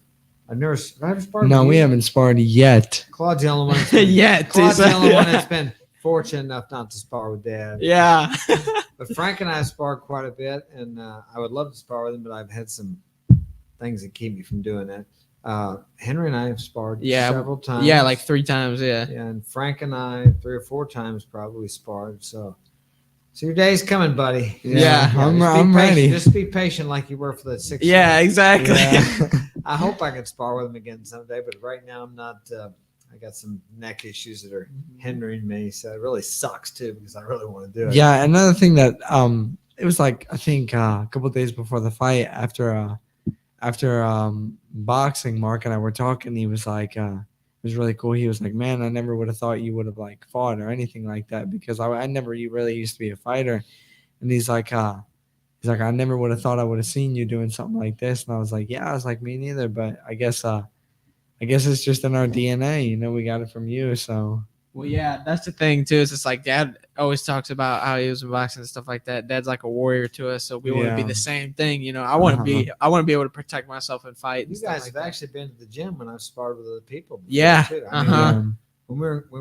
Speaker 1: I've never. Have I ever sparred
Speaker 2: No,
Speaker 1: with
Speaker 2: we
Speaker 1: you?
Speaker 2: haven't sparred yet.
Speaker 1: Claude's the only one. That's been,
Speaker 4: Yeah,
Speaker 1: Claude's the only one that's been fortunate enough not to spar with Dad.
Speaker 4: yeah.
Speaker 1: But Frank and I have sparred quite a bit, and I would love to spar with him, but I've had some things that keep me from doing that. Henry and I have sparred
Speaker 4: Yeah,
Speaker 1: several times.
Speaker 4: Yeah, like 3 times. Yeah.
Speaker 1: Yeah, and Frank and I 3 or 4 times probably sparred. So your day's coming, buddy.
Speaker 4: Yeah.
Speaker 2: I'm
Speaker 1: just be
Speaker 2: ready.
Speaker 1: patient. Just be patient like you were for the 6
Speaker 4: Yeah, exactly.
Speaker 2: Yeah.
Speaker 1: I hope I can spar with him again someday, but right now I'm not. I got some neck issues that are hindering me, so it really sucks too because I really want to do it.
Speaker 2: Yeah, another thing that it was like I think a couple days before the fight after boxing, Mark and I were talking. He was like, it was really cool. He was like, "Man, I never would have thought you would have like fought or anything like that because I never really used to be a fighter." And he's like, "I never would have thought I would have seen you doing something like this." And I was like, "Yeah," I was like, "Me neither." But I guess it's just in our DNA. You know, we got it from you, so
Speaker 4: Well, yeah, that's the thing too. Is it's like Dad always talks about how he was in boxing and stuff like that. Dad's like a warrior to us, so we want to be
Speaker 2: Yeah.
Speaker 4: the same thing. You know, I want to be able to protect myself and fight. And
Speaker 1: You
Speaker 4: stuff
Speaker 1: guys
Speaker 4: like
Speaker 1: have
Speaker 4: that.
Speaker 1: actually been to the gym when I've sparred with other people. Before
Speaker 4: Yeah,
Speaker 1: too.
Speaker 4: uh-huh.
Speaker 1: When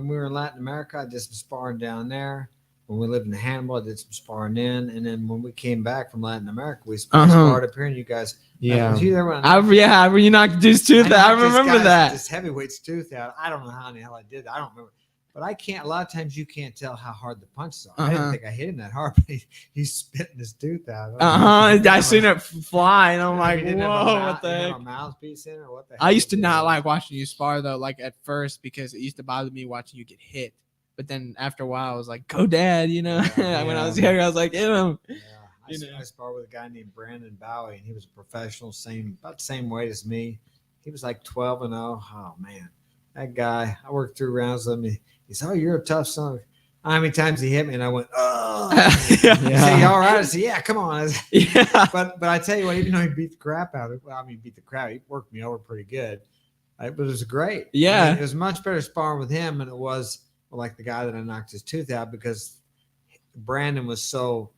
Speaker 1: we were in Latin America, I did some sparring down there. When we lived in Hannibal, I did some sparring in, and then when we came back from Latin America, we sparred up here. And you guys,
Speaker 2: Yeah.
Speaker 1: was you there when
Speaker 4: When you knocked dude's tooth out, I
Speaker 1: knocked this
Speaker 4: remember
Speaker 1: guy's-
Speaker 4: that.
Speaker 1: This heavyweight's tooth out. I don't know how in the hell I did. I don't remember. But I can't. A lot of times you can't tell how hard the punches are. I didn't
Speaker 4: Uh-huh.
Speaker 1: think I hit him that hard, but he's spitting his tooth out.
Speaker 4: I seen it fly, and I'm
Speaker 1: He
Speaker 4: like,
Speaker 1: didn't have a
Speaker 4: whoa,
Speaker 1: mouth-
Speaker 4: what the
Speaker 1: he didn't
Speaker 4: heck?
Speaker 1: have a mouthpiece in or what the
Speaker 4: I
Speaker 1: heck
Speaker 4: used to
Speaker 1: was
Speaker 4: not
Speaker 1: it?
Speaker 4: like watching you spar though, like at first because it used to bother me watching you get hit. But then after a while, I was like, "Go, Dad!" You know.
Speaker 1: Yeah,
Speaker 4: When I
Speaker 2: yeah.
Speaker 4: was younger, I was like, "Hit him."
Speaker 1: Yeah,
Speaker 4: You know.
Speaker 1: I sparred with a guy named Brandon Bowie, and he was a professional, about the same weight as me. He was like 12-0. Oh man, that guy! I worked 3 rounds with him. He said, "Oh, you're a tough son." How many times he hit me, and I went, "Oh." He said, "You all right?" I said, "Yeah, come on." I said,
Speaker 4: Yeah.
Speaker 1: but I tell you what, even though he beat the crap out of it, well, I mean, beat the crap, he worked me over pretty good. But it was great.
Speaker 4: Yeah.
Speaker 1: I mean, it was much better sparring with him than it was like the guy that I knocked his tooth out because Brandon was so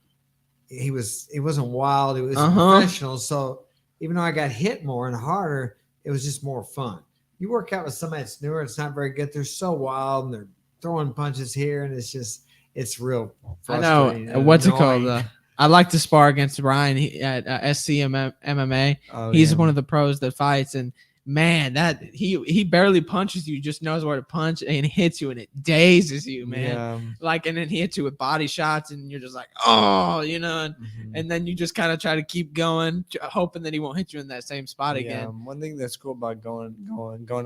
Speaker 1: he wasn't wild, he was professional. So even though I got hit more and harder, it was just more fun. You work out with somebody that's newer, it's not very good. They're so wild and they're throwing punches here, and it's real
Speaker 4: I
Speaker 1: frustrating.
Speaker 4: know.
Speaker 1: and
Speaker 4: What's it called?
Speaker 1: annoying.
Speaker 4: I like to spar against Ryan at SCM MMA.
Speaker 2: Oh,
Speaker 4: He's
Speaker 2: yeah.
Speaker 4: one of the pros that fights, and man, that he barely punches you, just knows where to punch and hits you, and it dazes you, man.
Speaker 2: Yeah.
Speaker 4: Like, and then he hits you with body shots, and you're just like, oh, you know,
Speaker 2: Mhm.
Speaker 4: and then you just kind of try to keep going, hoping that he won't hit you in that same spot again.
Speaker 2: One thing that's cool about going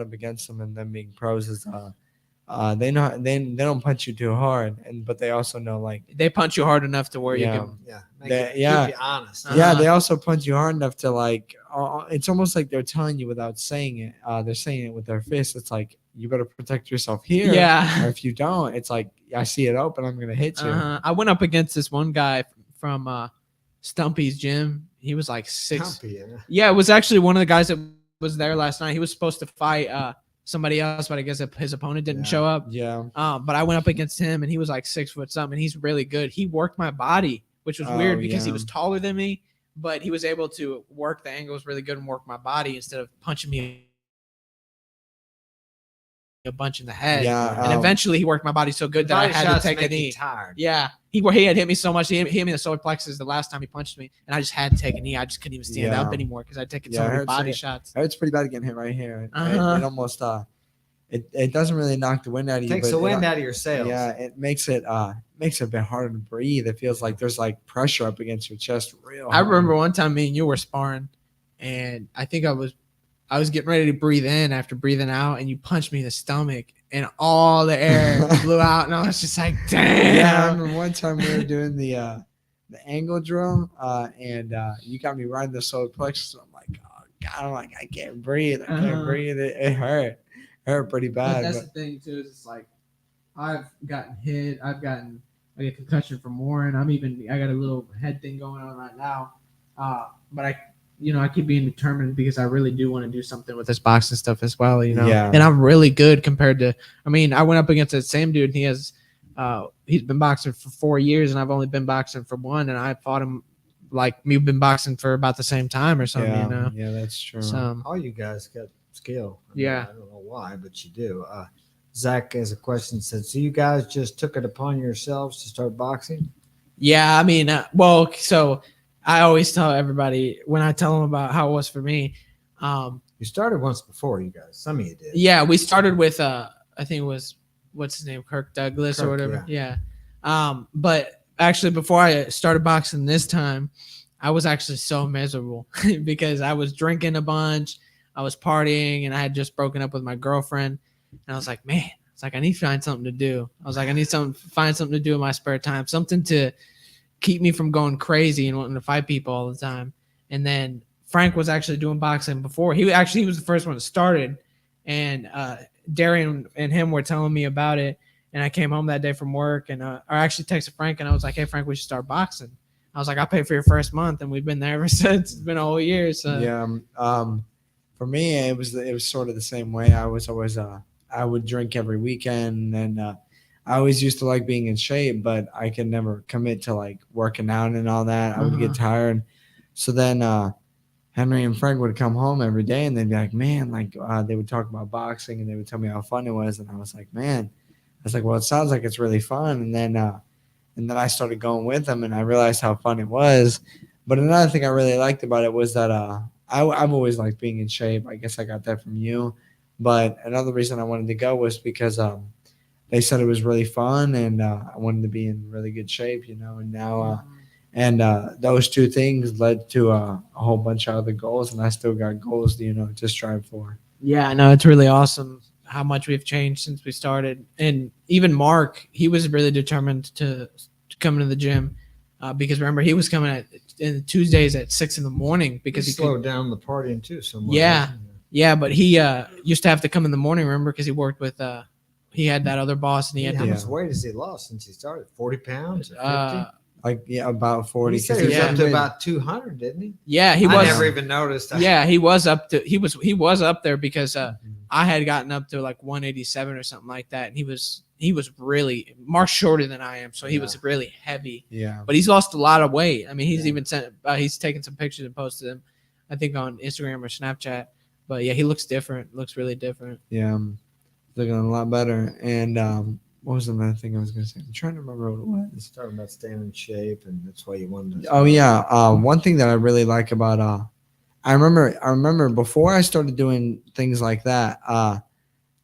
Speaker 2: up against them and them being pros is they know they don't punch you too hard, but they also know like
Speaker 4: They punch you hard enough to where
Speaker 2: Yeah.
Speaker 4: you can.
Speaker 1: Yeah,
Speaker 2: Yeah.
Speaker 1: keep you honest.
Speaker 2: yeah, they also punch you hard enough to like it's almost like they're telling you without saying it. They're saying it with their fists. It's like you better protect yourself here. Or
Speaker 4: Yeah.
Speaker 2: if you don't, it's like I see it open, I'm gonna hit you.
Speaker 4: I went up against this one guy from Stumpy's gym. He was like 6.
Speaker 1: Stumpy, yeah.
Speaker 4: Yeah, it was actually one of the guys that was there last night. He was supposed to fight somebody else, but I guess his opponent didn't
Speaker 1: Yeah.
Speaker 4: show up.
Speaker 2: Yeah.
Speaker 4: But I went up against him, and he was like 6 foot something. And he's really good. He worked my body, which was weird because he
Speaker 2: yeah.
Speaker 4: was taller than me, but he was able to work the angles really good and work my body instead of punching me a bunch in the head.
Speaker 2: Yeah.
Speaker 4: And eventually, he worked my body so good that I
Speaker 1: Body
Speaker 4: had to
Speaker 1: shots
Speaker 4: take a
Speaker 1: make you
Speaker 4: knee.
Speaker 1: tired.
Speaker 4: Yeah, he had hit me so much. He hit me in the solar plexus the last time he punched me, and I just had to take a knee. I just couldn't even stand
Speaker 2: Yeah.
Speaker 4: up anymore because I'd taken
Speaker 2: Yeah,
Speaker 4: so
Speaker 2: I
Speaker 4: many
Speaker 2: heard
Speaker 4: body
Speaker 2: so.
Speaker 4: shots.
Speaker 2: It's pretty bad getting hit right here.
Speaker 4: Uh-huh.
Speaker 2: It almost it doesn't really knock the wind out of you.
Speaker 1: Takes
Speaker 2: but
Speaker 1: the wind out of your sails.
Speaker 2: Yeah, it makes it a bit harder to breathe. It feels like there's like pressure up against your chest real
Speaker 4: I
Speaker 2: hard.
Speaker 4: remember one time me and you were sparring, and I think I was getting ready to breathe in after breathing out, and you punched me in the stomach, and all the air blew out, and I was just like, damn.
Speaker 2: Yeah, I remember one time we were doing the angle drill, and you got me right in the solar plexus. I'm like, oh god, I'm like, I can't breathe. I can't
Speaker 4: Uh-huh.
Speaker 2: breathe. It hurt. It hurt pretty
Speaker 4: But
Speaker 2: bad.
Speaker 4: that's
Speaker 2: but-
Speaker 4: the thing too. Is it's like I've gotten hit. I get concussion from Warren. I got a little head thing going on right now. But I keep being determined because I really do want to do something with this boxing stuff as well.
Speaker 2: Yeah.
Speaker 4: And I'm really good compared to. I mean, I went up against that same dude. And he has, he's been boxing for 4 years, and I've only been boxing for 1. And I fought him like we've been boxing for about the same time or something.
Speaker 2: yeah, yeah, that's true.
Speaker 4: So
Speaker 1: All you guys got skill. I mean,
Speaker 4: Yeah.
Speaker 1: I don't know why, but you do. Zach has a question. Said, so you guys just took it upon yourselves to start boxing?
Speaker 4: yeah, I mean, so I always tell everybody when I tell them about how it was for me.
Speaker 1: You started once before, you guys. Some of you did.
Speaker 4: Yeah, we started with I think it was what's his name, Kirk Douglas or
Speaker 1: Kirk,
Speaker 4: whatever. Yeah. But actually before I started boxing this time, I was actually so miserable because I was drinking a bunch, I was partying, and I had just broken up with my girlfriend. And I was like, man, it's like I need to find something to do. I was like, I need find something to do in my spare time, something to keep me from going crazy and wanting to fight people all the time. And then Frank was actually doing boxing before. He was the first one that started, and Darian and him were telling me about it. And I came home that day from work, and I actually texted Frank, and I was like, "Hey, Frank, we should start boxing." I was like, "I'll pay for your first month," and we've been there ever since. It's been a whole year. So
Speaker 2: Yeah. For me, it was sort of the same way. I was always I would drink every weekend, and I always used to like being in shape, but I could never commit to like working out and all that. I would get tired. So then Henry and Frank would come home every day, and they'd be like, "Man," like they would talk about boxing, and they would tell me how fun it was, and I was like, "Man," I was like, "Well, it sounds like it's really fun." And then I started going with them, and I realized how fun it was. But another thing I really liked about it was that I've always liked being in shape. I guess I got that from you. But another reason I wanted to go was because they said it was really fun, and I wanted to be in really good shape, you know. And now, those two things led to a whole bunch of other goals, and I still got goals, to strive for.
Speaker 4: Yeah, I know it's really awesome how much we've changed since we started. And even Mark, he was really determined to come into the gym because remember he was coming in Tuesdays at 6 a.m. because he
Speaker 1: slowed down the partying too so much.
Speaker 4: Yeah, but he used to have to come in the morning. Remember, because he worked with he had that other boss, and he had
Speaker 1: How
Speaker 4: to.
Speaker 1: much weight has he lost since he started? 40 pounds? Or 50?
Speaker 2: Like, yeah, about 40.
Speaker 1: He said he was
Speaker 4: Yeah.
Speaker 1: up to about 200, didn't he?
Speaker 4: Yeah, he
Speaker 1: I
Speaker 4: was.
Speaker 1: never even noticed.
Speaker 4: Yeah, he was up to. He was up there because I had gotten up to like 187 or something like that, and he was really Mark's shorter than I am, so he was really heavy.
Speaker 2: Yeah.
Speaker 4: But he's lost a lot of weight. I mean, he's even sent. He's taken some pictures and posted them, I think, on Instagram or Snapchat. But yeah, he looks different. Looks really different.
Speaker 2: Yeah. Looking a lot better. And what was another thing I was going to say? I'm trying to remember what it was.
Speaker 1: Talking about staying in shape, and that's why you wanted to.
Speaker 2: Oh yeah. One thing that I really like about I remember before I started doing things like that,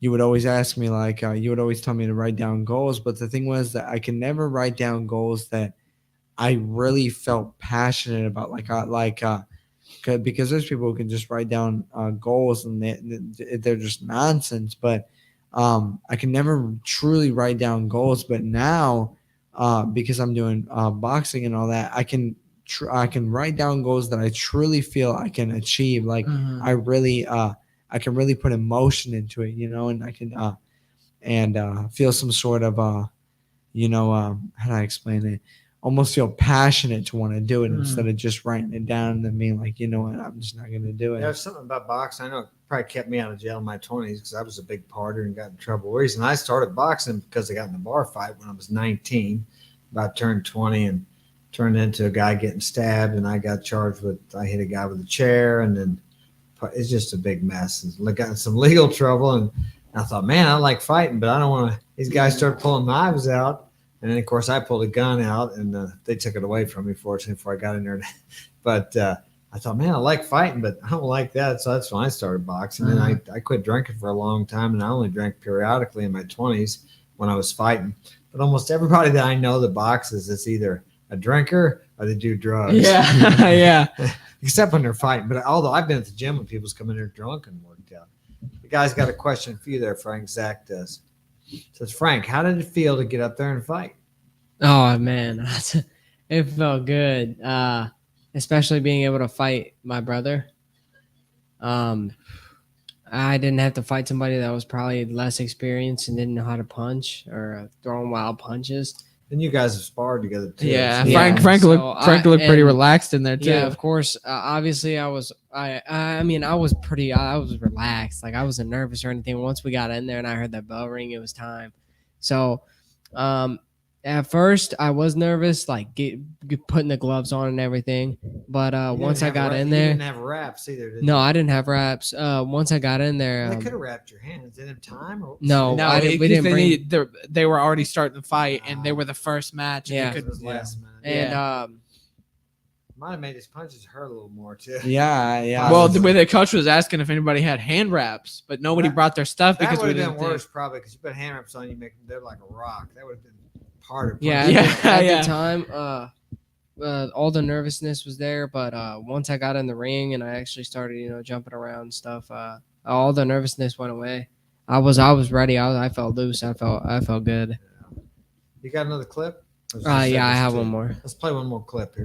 Speaker 2: you would always ask me like you would always tell me to write down goals, but the thing was that I can never write down goals that I really felt passionate about, because there's people who can just write down goals and they're just nonsense, but I can never truly write down goals. But now because I'm doing boxing and all that, I can write down goals that I truly feel I can achieve. Like I can really put emotion into it, and I can feel some sort of how do I explain it? Almost feel passionate to want to do it instead of just writing it down and then being like, you know what, I'm just not going to do it.
Speaker 1: There's something about boxing. I know it probably kept me out of jail in my 20s because I was a big partier and got in trouble. The reason I started boxing because I got in a bar fight when I was 19, about turned 20, and turned into a guy getting stabbed, and I got charged with I hit a guy with a chair, and then it's just a big mess. I got in some legal trouble, and I thought, man, I like fighting, but I don't want to. These guys started pulling knives out. And then, of course, I pulled a gun out, and they took it away from me, fortunately, before I got in there. But I thought, man, I like fighting, but I don't like that. So that's when I started boxing. And I quit drinking for a long time, and I only drank periodically in my 20s when I was fighting. But almost everybody that I know that boxes is either a drinker or they do drugs.
Speaker 4: Yeah, yeah.
Speaker 1: Except when they're fighting. But although I've been at the gym when people's come in there drunk and worked out. The guy's got a question for you there, Frank. Zach does. Says, Frank, how did it feel to get up there and fight?
Speaker 3: Oh man, it felt good. Especially being able to fight my brother. I didn't have to fight somebody that was probably less experienced and didn't know how to punch or throwing wild punches.
Speaker 1: And you guys have sparred together too.
Speaker 4: Yeah,
Speaker 1: so-
Speaker 4: Frank
Speaker 3: So
Speaker 4: looked pretty relaxed in there too.
Speaker 3: Yeah, of course. Obviously, I was relaxed. Like I wasn't nervous or anything. Once we got in there and I heard that bell ring, it was time. So, at first I was nervous, like putting the gloves on and everything. But
Speaker 1: You
Speaker 3: once
Speaker 1: didn't
Speaker 3: I
Speaker 1: have
Speaker 3: got in
Speaker 1: you
Speaker 3: there,
Speaker 1: didn't have wraps either. Did
Speaker 3: no,
Speaker 1: you?
Speaker 3: I didn't have wraps. Once I got in there,
Speaker 1: They could have wrapped your hands. Didn't have time. Or
Speaker 3: No,
Speaker 4: No,
Speaker 3: I didn't- we didn't bring-
Speaker 4: they were already starting to fight, and they were the first match. And
Speaker 3: Yeah.
Speaker 4: they
Speaker 1: it
Speaker 4: couldn't-
Speaker 1: was last minute.
Speaker 3: and
Speaker 1: Might have made his punches hurt a little more too.
Speaker 2: Yeah.
Speaker 4: Well, the way the coach was asking if anybody had hand wraps, but nobody
Speaker 1: That-
Speaker 4: brought their stuff
Speaker 1: That
Speaker 4: because we
Speaker 1: would have
Speaker 4: didn't.
Speaker 1: been worse probably because you put hand wraps on, you make them they're like a rock. That would have been harder.
Speaker 3: yeah,
Speaker 1: punch.
Speaker 3: at
Speaker 4: Yeah.
Speaker 3: the time, all the nervousness was there. But once I got in the ring and I actually started, jumping around and stuff, all the nervousness went away. I was ready. I felt loose. I felt good.
Speaker 1: You got another clip? Or is it just
Speaker 3: Yeah, I
Speaker 1: those
Speaker 3: have
Speaker 1: two?
Speaker 3: one more.
Speaker 1: Let's play one more clip here.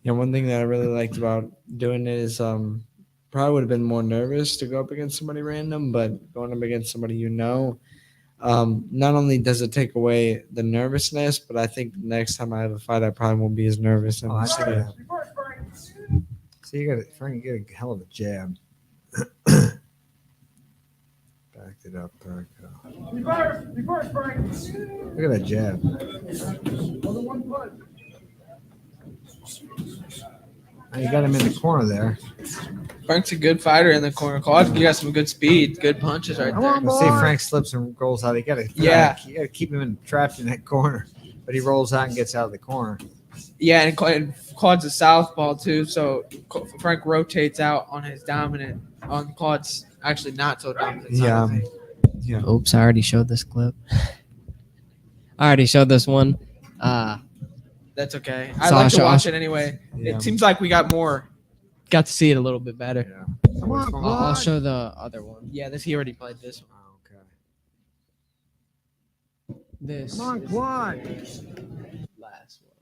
Speaker 2: Yeah, one thing that I really liked about doing it is probably would have been more nervous to go up against somebody random, but going up against somebody not only does it take away the nervousness, but I think the next time I have a fight, I probably won't be as nervous. And
Speaker 1: Oh, I see
Speaker 2: yeah.
Speaker 1: that. See, Frank, you get a hell of a jab. Backed it up. There we go. Reverse, Frank. Look at that jab. Now you got him in the corner there.
Speaker 4: Frank's a good fighter in the corner. Claude, you got some good speed, good punches right there.
Speaker 1: Let's see if Frank slips and rolls out. You got to keep him trapped in that corner. But he rolls out and gets out of the corner.
Speaker 4: Yeah, and Claude's a southpaw too, so Frank rotates out on his dominant. On Claude's actually not so dominant.
Speaker 2: Yeah.
Speaker 4: side.
Speaker 2: Yeah.
Speaker 3: Oops, I already showed this clip. I already showed this one.
Speaker 4: That's okay.
Speaker 3: So
Speaker 4: I like to
Speaker 3: I'll
Speaker 4: watch
Speaker 3: show-
Speaker 4: it anyway.
Speaker 2: Yeah.
Speaker 4: It seems like we got to see it a little bit better.
Speaker 1: Yeah.
Speaker 2: Come on,
Speaker 3: I'll show the other one.
Speaker 4: Yeah, he already played this one.
Speaker 1: Oh, okay.
Speaker 3: This.
Speaker 1: Come on,
Speaker 3: is
Speaker 1: Quad.
Speaker 3: the last one.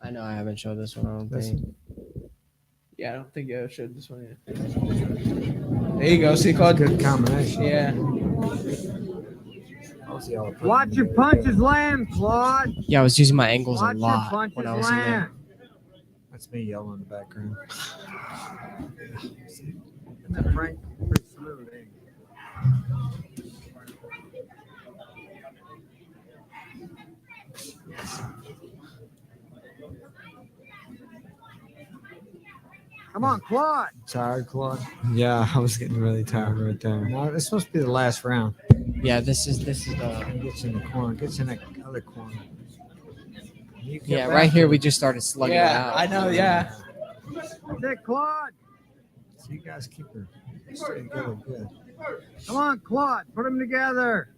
Speaker 3: I know I haven't showed this one. I don't
Speaker 1: This
Speaker 3: think.
Speaker 4: Yeah, I don't think you showed this one yet. There you go. See, Claude.
Speaker 1: Good combination.
Speaker 4: Yeah.
Speaker 1: Watch your punches land, Claude.
Speaker 3: Yeah, I was using my angles
Speaker 1: Watch
Speaker 3: a
Speaker 1: your
Speaker 3: lot
Speaker 1: punches
Speaker 3: when I was in there.
Speaker 1: land. That's me yelling in the background. Frank, pretty smooth, ain't he? Come on, Claude. Tired, Claude?
Speaker 2: Yeah, I was getting really tired right there.
Speaker 1: No, it's supposed to be the last round.
Speaker 3: Yeah, this is the.
Speaker 1: Gets you in the corner. Gets you in that other corner. You get
Speaker 3: Yeah,
Speaker 1: back
Speaker 3: right here
Speaker 1: to
Speaker 3: we
Speaker 1: it.
Speaker 3: just started slugging it
Speaker 4: Yeah,
Speaker 3: out.
Speaker 4: I know. Yeah.
Speaker 1: That's it, Claude. So you guys keep her together good. Come on, Claude. Put them together.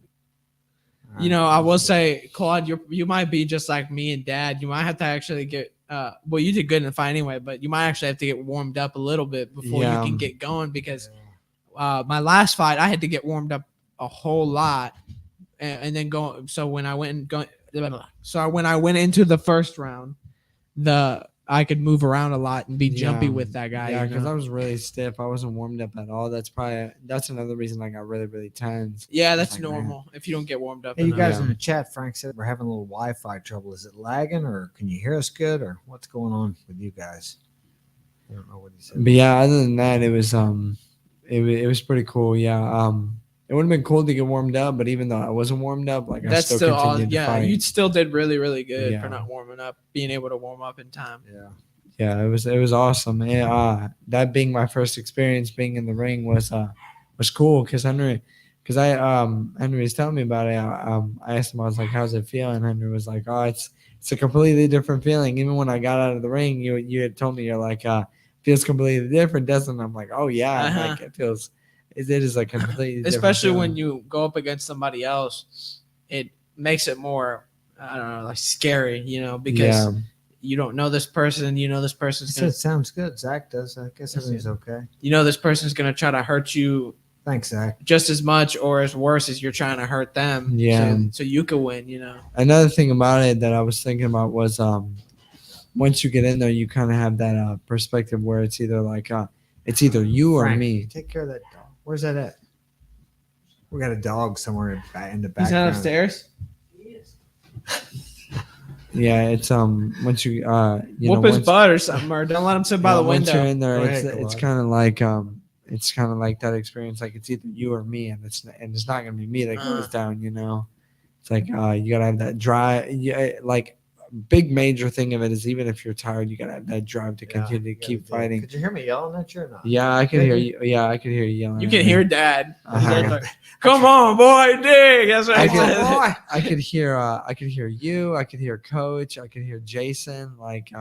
Speaker 4: You know, I will say, Claude, you might be just like me and Dad. You might have to actually get. Well, you did good in the fight anyway, but you might actually have to get warmed up a little bit before
Speaker 2: Yeah.
Speaker 4: you can get going because my last fight I had to get warmed up a whole lot, and then go. So when I went into the first round, I could move around a lot and be jumpy
Speaker 2: Yeah.
Speaker 4: with that guy.
Speaker 2: Yeah,
Speaker 4: you
Speaker 2: because
Speaker 4: know?
Speaker 2: I was really stiff. I wasn't warmed up at all. That's another reason I got really, really tense.
Speaker 4: Yeah, that's
Speaker 2: Like, man.
Speaker 4: normal if you don't get warmed up.
Speaker 1: Hey, you
Speaker 4: enough.
Speaker 1: guys
Speaker 2: Yeah.
Speaker 1: in the chat, Frank said we're having a little Wi-Fi trouble. Is it lagging, or can you hear us good, or what's going on with you guys? I don't know what he said.
Speaker 2: But yeah, other than that, it was pretty cool. Yeah. It would have been cool to get warmed up, but even though I wasn't warmed up, like I
Speaker 4: That's
Speaker 2: still
Speaker 4: still all.
Speaker 2: continued to
Speaker 4: Yeah,
Speaker 2: fight.
Speaker 4: you still did really, really good
Speaker 2: Yeah.
Speaker 4: for not warming up, being able to warm up in time.
Speaker 1: Yeah.
Speaker 2: Yeah, it was awesome. And, that being my first experience being in the ring was cool because Henry was telling me about it. I asked him, I was like, "How's it feel?" And Henry was like, "Oh, it's a completely different feeling." Even when I got out of the ring, you had told me you're like, "Feels completely different, doesn't it?" I'm like, "Oh yeah,
Speaker 4: Uh-huh.
Speaker 2: like it feels." It is like completely different
Speaker 4: Especially
Speaker 2: feeling.
Speaker 4: when you go up against somebody else, it makes it more, I don't know, like scary, because you don't know this person. You know this
Speaker 1: He
Speaker 4: person's
Speaker 1: said
Speaker 4: gonna,
Speaker 1: it sounds good. Zach does. I guess everything's okay.
Speaker 4: this person's gonna try to hurt you
Speaker 1: Thanks, Zach.
Speaker 4: just as much or as worse as you're trying to hurt them.
Speaker 2: Yeah.
Speaker 4: So you can win.
Speaker 2: Another thing about it that I was thinking about was once you get in there, you kind of have that perspective where it's either like it's either you or
Speaker 1: Frank,
Speaker 2: me.
Speaker 1: take care of that dog. Where's that at? We got a dog somewhere in the
Speaker 4: He's not
Speaker 1: background.
Speaker 4: upstairs.
Speaker 2: Yeah, it's once you
Speaker 4: Whoop his butt or something, or don't let him sit by the
Speaker 2: once
Speaker 4: window.
Speaker 2: you're in there,
Speaker 1: Go
Speaker 2: it's
Speaker 1: ahead,
Speaker 2: it's
Speaker 1: Gawad.
Speaker 2: kind of like that experience. Like it's either you or me, and it's not gonna be me that goes down. It's like you gotta have that drive. Yeah, like big major thing of it is even if you're tired, you gotta have that drive to
Speaker 1: Yeah,
Speaker 2: continue
Speaker 1: you
Speaker 2: to
Speaker 1: gotta
Speaker 2: keep
Speaker 1: do it.
Speaker 2: fighting.
Speaker 1: Could you hear me yelling at you or not?
Speaker 2: Yeah, I could
Speaker 1: Could
Speaker 2: hear
Speaker 1: you?
Speaker 2: you. Yeah, I could hear you yelling.
Speaker 4: You
Speaker 2: at
Speaker 4: can
Speaker 2: me.
Speaker 4: hear Dad.
Speaker 2: Uh-huh.
Speaker 4: Dad's like, come on, boy, dig. That's what
Speaker 2: I
Speaker 4: I
Speaker 2: could,
Speaker 4: said.
Speaker 2: I could hear you. I could hear Coach. I could hear Jason. Like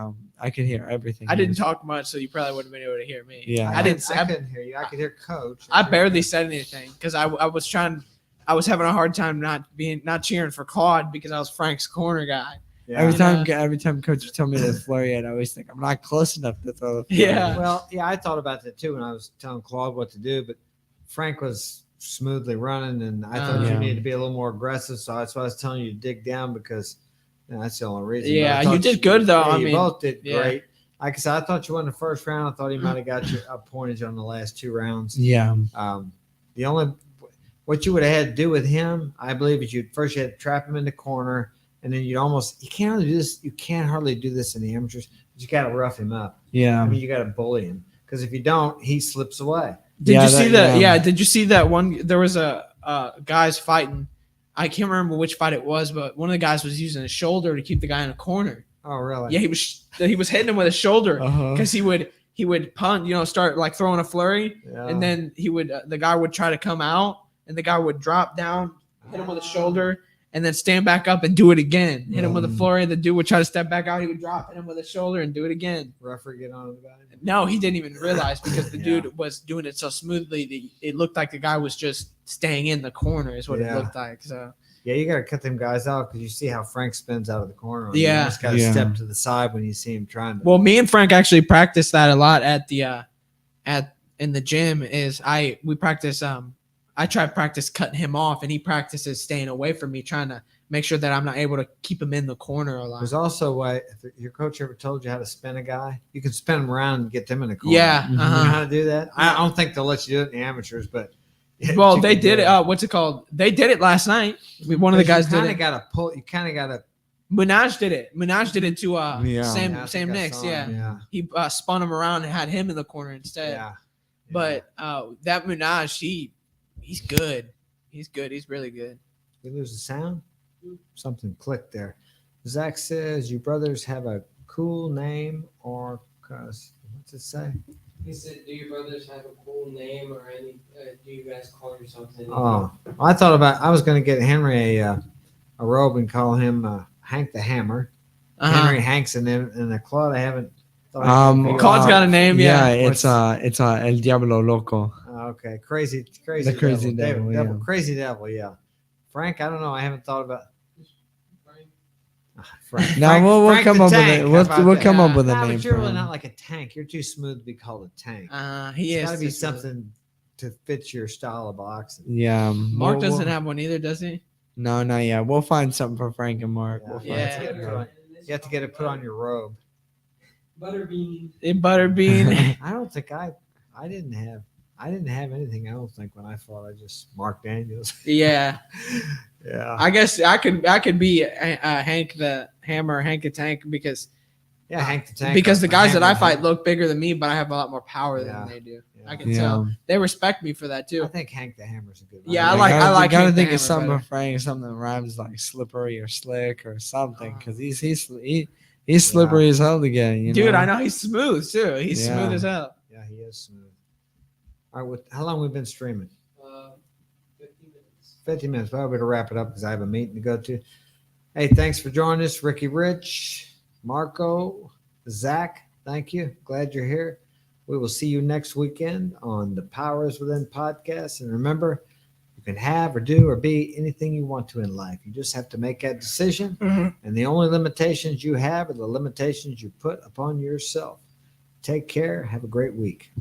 Speaker 2: I could hear everything.
Speaker 4: I didn't talk much, so you probably wouldn't have been able to hear me.
Speaker 2: Yeah.
Speaker 4: I didn't.
Speaker 1: I couldn't hear you. I could hear Coach.
Speaker 4: I barely said anything because I was having a hard time not cheering for Claude because I was Frank's corner guy.
Speaker 1: Yeah.
Speaker 2: Every time Coach would tell me to flurry, I'd always think I'm not close enough to throw the flurry.
Speaker 4: Yeah.
Speaker 1: Well, yeah, I thought about that too when I was telling Claude what to do, but Frank was smoothly running, and I thought
Speaker 2: Yeah.
Speaker 1: you needed to be a little more aggressive. So that's why I was telling you to dig down because that's the only reason. But I
Speaker 4: Yeah,
Speaker 1: thought
Speaker 4: you did good, though.
Speaker 1: Yeah,
Speaker 4: I
Speaker 1: you
Speaker 4: mean,
Speaker 1: both did
Speaker 4: yeah.
Speaker 1: great. Like I said, I thought you won the first round. I thought he might have got you a pointage on the last two rounds.
Speaker 2: Yeah.
Speaker 1: The only what you would have had to do with him, I believe, is you had to trap him in the corner, and then you can't hardly do this. You can't hardly do this in the amateurs. But you got to rough him up.
Speaker 2: Yeah.
Speaker 1: I mean, you got to bully him because if you don't, he slips away.
Speaker 4: Did
Speaker 2: Yeah,
Speaker 4: you see
Speaker 2: that-
Speaker 4: that?
Speaker 2: yeah.
Speaker 4: Yeah. Did you see that one? There was a guys fighting. I can't remember which fight it was, but one of the guys was using his shoulder to keep the guy in a corner.
Speaker 1: Oh, really?
Speaker 4: Yeah, he was hitting him with his shoulder
Speaker 2: Uh-huh.
Speaker 4: because he would punt, start like throwing a flurry,
Speaker 1: Yeah.
Speaker 4: and then he would the guy would try to come out, and the guy would drop down, hit him with a shoulder, and then stand back up and do it again. Hit him with a flurry. The dude would try to step back out. He would drop, hit him with his shoulder, and do it again.
Speaker 1: Referee get on about it.
Speaker 4: No, he didn't even realize because the
Speaker 1: Yeah.
Speaker 4: dude was doing it so smoothly that it looked like the guy was just staying in the corner. Is what it
Speaker 1: Yeah.
Speaker 4: looked like. So
Speaker 1: Yeah, you got to cut them guys off because you see how Frank spins out of the corner. You
Speaker 4: Yeah.
Speaker 1: just got to
Speaker 2: Yeah.
Speaker 1: step to the side when you see him trying to.
Speaker 4: well, me and Frank actually practiced that a lot at the in the gym. We practice I try to practice cutting him off, and he practices staying away from me, trying to make sure that I'm not able to keep him in the corner a lot.
Speaker 1: There's also a way, if your coach ever told you how to spin a guy, you can spin them around and get them in the corner.
Speaker 4: Yeah.
Speaker 2: Mhm.
Speaker 1: You know
Speaker 4: Uh-huh.
Speaker 1: how to do that? I don't think they'll let you do it in the amateurs, but.
Speaker 4: Well,
Speaker 1: you
Speaker 4: they
Speaker 1: can do
Speaker 4: did it. What's it called? They did it last night. One of the guys
Speaker 1: you
Speaker 4: did
Speaker 1: kind of
Speaker 4: it.
Speaker 1: got to pull. You kind of got to.
Speaker 4: Minaj did it. Minaj did it to
Speaker 2: Yeah.
Speaker 4: Sam Nix. Yeah.
Speaker 1: Yeah.
Speaker 4: He spun him around and had him in the corner instead.
Speaker 1: Yeah.
Speaker 4: But that Minaj, he's good. He's good. He's really good.
Speaker 1: We lose the sound? Something clicked there. Zach says, you brothers have a cool name or cause. What's it say?
Speaker 3: He said, "Do your brothers have a cool name or any? Do you guys call yourselves anything?"
Speaker 1: Oh, I was going to get Henry a robe and call him Hank the Hammer.
Speaker 4: Uh-huh.
Speaker 1: Henry Hanks and the Claude. I haven't.
Speaker 4: Claude's got a name. Yeah.
Speaker 2: it's El Diablo Loco.
Speaker 1: Okay, crazy
Speaker 2: The crazy devil, yeah.
Speaker 1: crazy devil, yeah. Frank, I don't know. I haven't thought about. Frank.
Speaker 2: Now we'll
Speaker 1: Frank
Speaker 2: come
Speaker 1: the
Speaker 2: up with
Speaker 1: Tank.
Speaker 2: it.
Speaker 1: How
Speaker 2: We'll
Speaker 1: about
Speaker 2: we'll
Speaker 1: that?
Speaker 2: come up with a
Speaker 1: Nah,
Speaker 2: name.
Speaker 1: but you're
Speaker 2: for
Speaker 1: really
Speaker 2: him.
Speaker 1: not like a tank. You're too smooth to be called a tank.
Speaker 4: He
Speaker 1: It's
Speaker 4: is.
Speaker 1: got to be
Speaker 4: too smooth.
Speaker 1: something to fit your style of boxing.
Speaker 2: Yeah.
Speaker 4: Mark doesn't have one either, does he?
Speaker 2: No, not yet. We'll find something for Frank and Mark. We'll find
Speaker 4: Yeah.
Speaker 2: something.
Speaker 1: You have to get it put on your robe.
Speaker 3: Butterbean.
Speaker 4: Butterbean.
Speaker 1: I don't think I didn't have anything. I don't think when I fought. I just Mark Daniels.
Speaker 4: Yeah.
Speaker 1: Yeah.
Speaker 4: I guess I could be Hank the Hammer, Hank the Tank because
Speaker 1: Yeah, Hank the Tank.
Speaker 4: because the guys that I
Speaker 1: Hammer,
Speaker 4: fight look bigger than me, but I have a lot more power
Speaker 1: Yeah.
Speaker 4: than they do.
Speaker 1: Yeah.
Speaker 4: I can
Speaker 2: Yeah.
Speaker 4: tell. They respect me for that
Speaker 1: I
Speaker 4: too.
Speaker 1: think Hank the Hammer's a good.
Speaker 4: Yeah, I
Speaker 1: one.
Speaker 4: like
Speaker 2: You gotta
Speaker 4: Hank the
Speaker 2: think
Speaker 4: Hammer
Speaker 2: of something
Speaker 4: better.
Speaker 2: for Frank, something that rhymes like slippery or slick or something, because he's slippery as hell to get. You
Speaker 4: Dude,
Speaker 2: know?
Speaker 4: I know he's smooth too. He's
Speaker 2: Yeah.
Speaker 4: smooth as hell.
Speaker 1: Yeah, he is smooth. All right, how long we been streaming?
Speaker 3: 50 minutes.
Speaker 1: 50 minutes. Well, we're to wrap it up because I have a meeting to go to. Hey, thanks for joining us, Ricky Rich, Marco, Zach. Thank you. Glad you're here. We will see you next weekend on the Powers Within podcast. And remember, you can have or do or be anything you want to in life. You just have to make that decision. And the only limitations you have are the limitations you put upon yourself. Take care. Have a great week.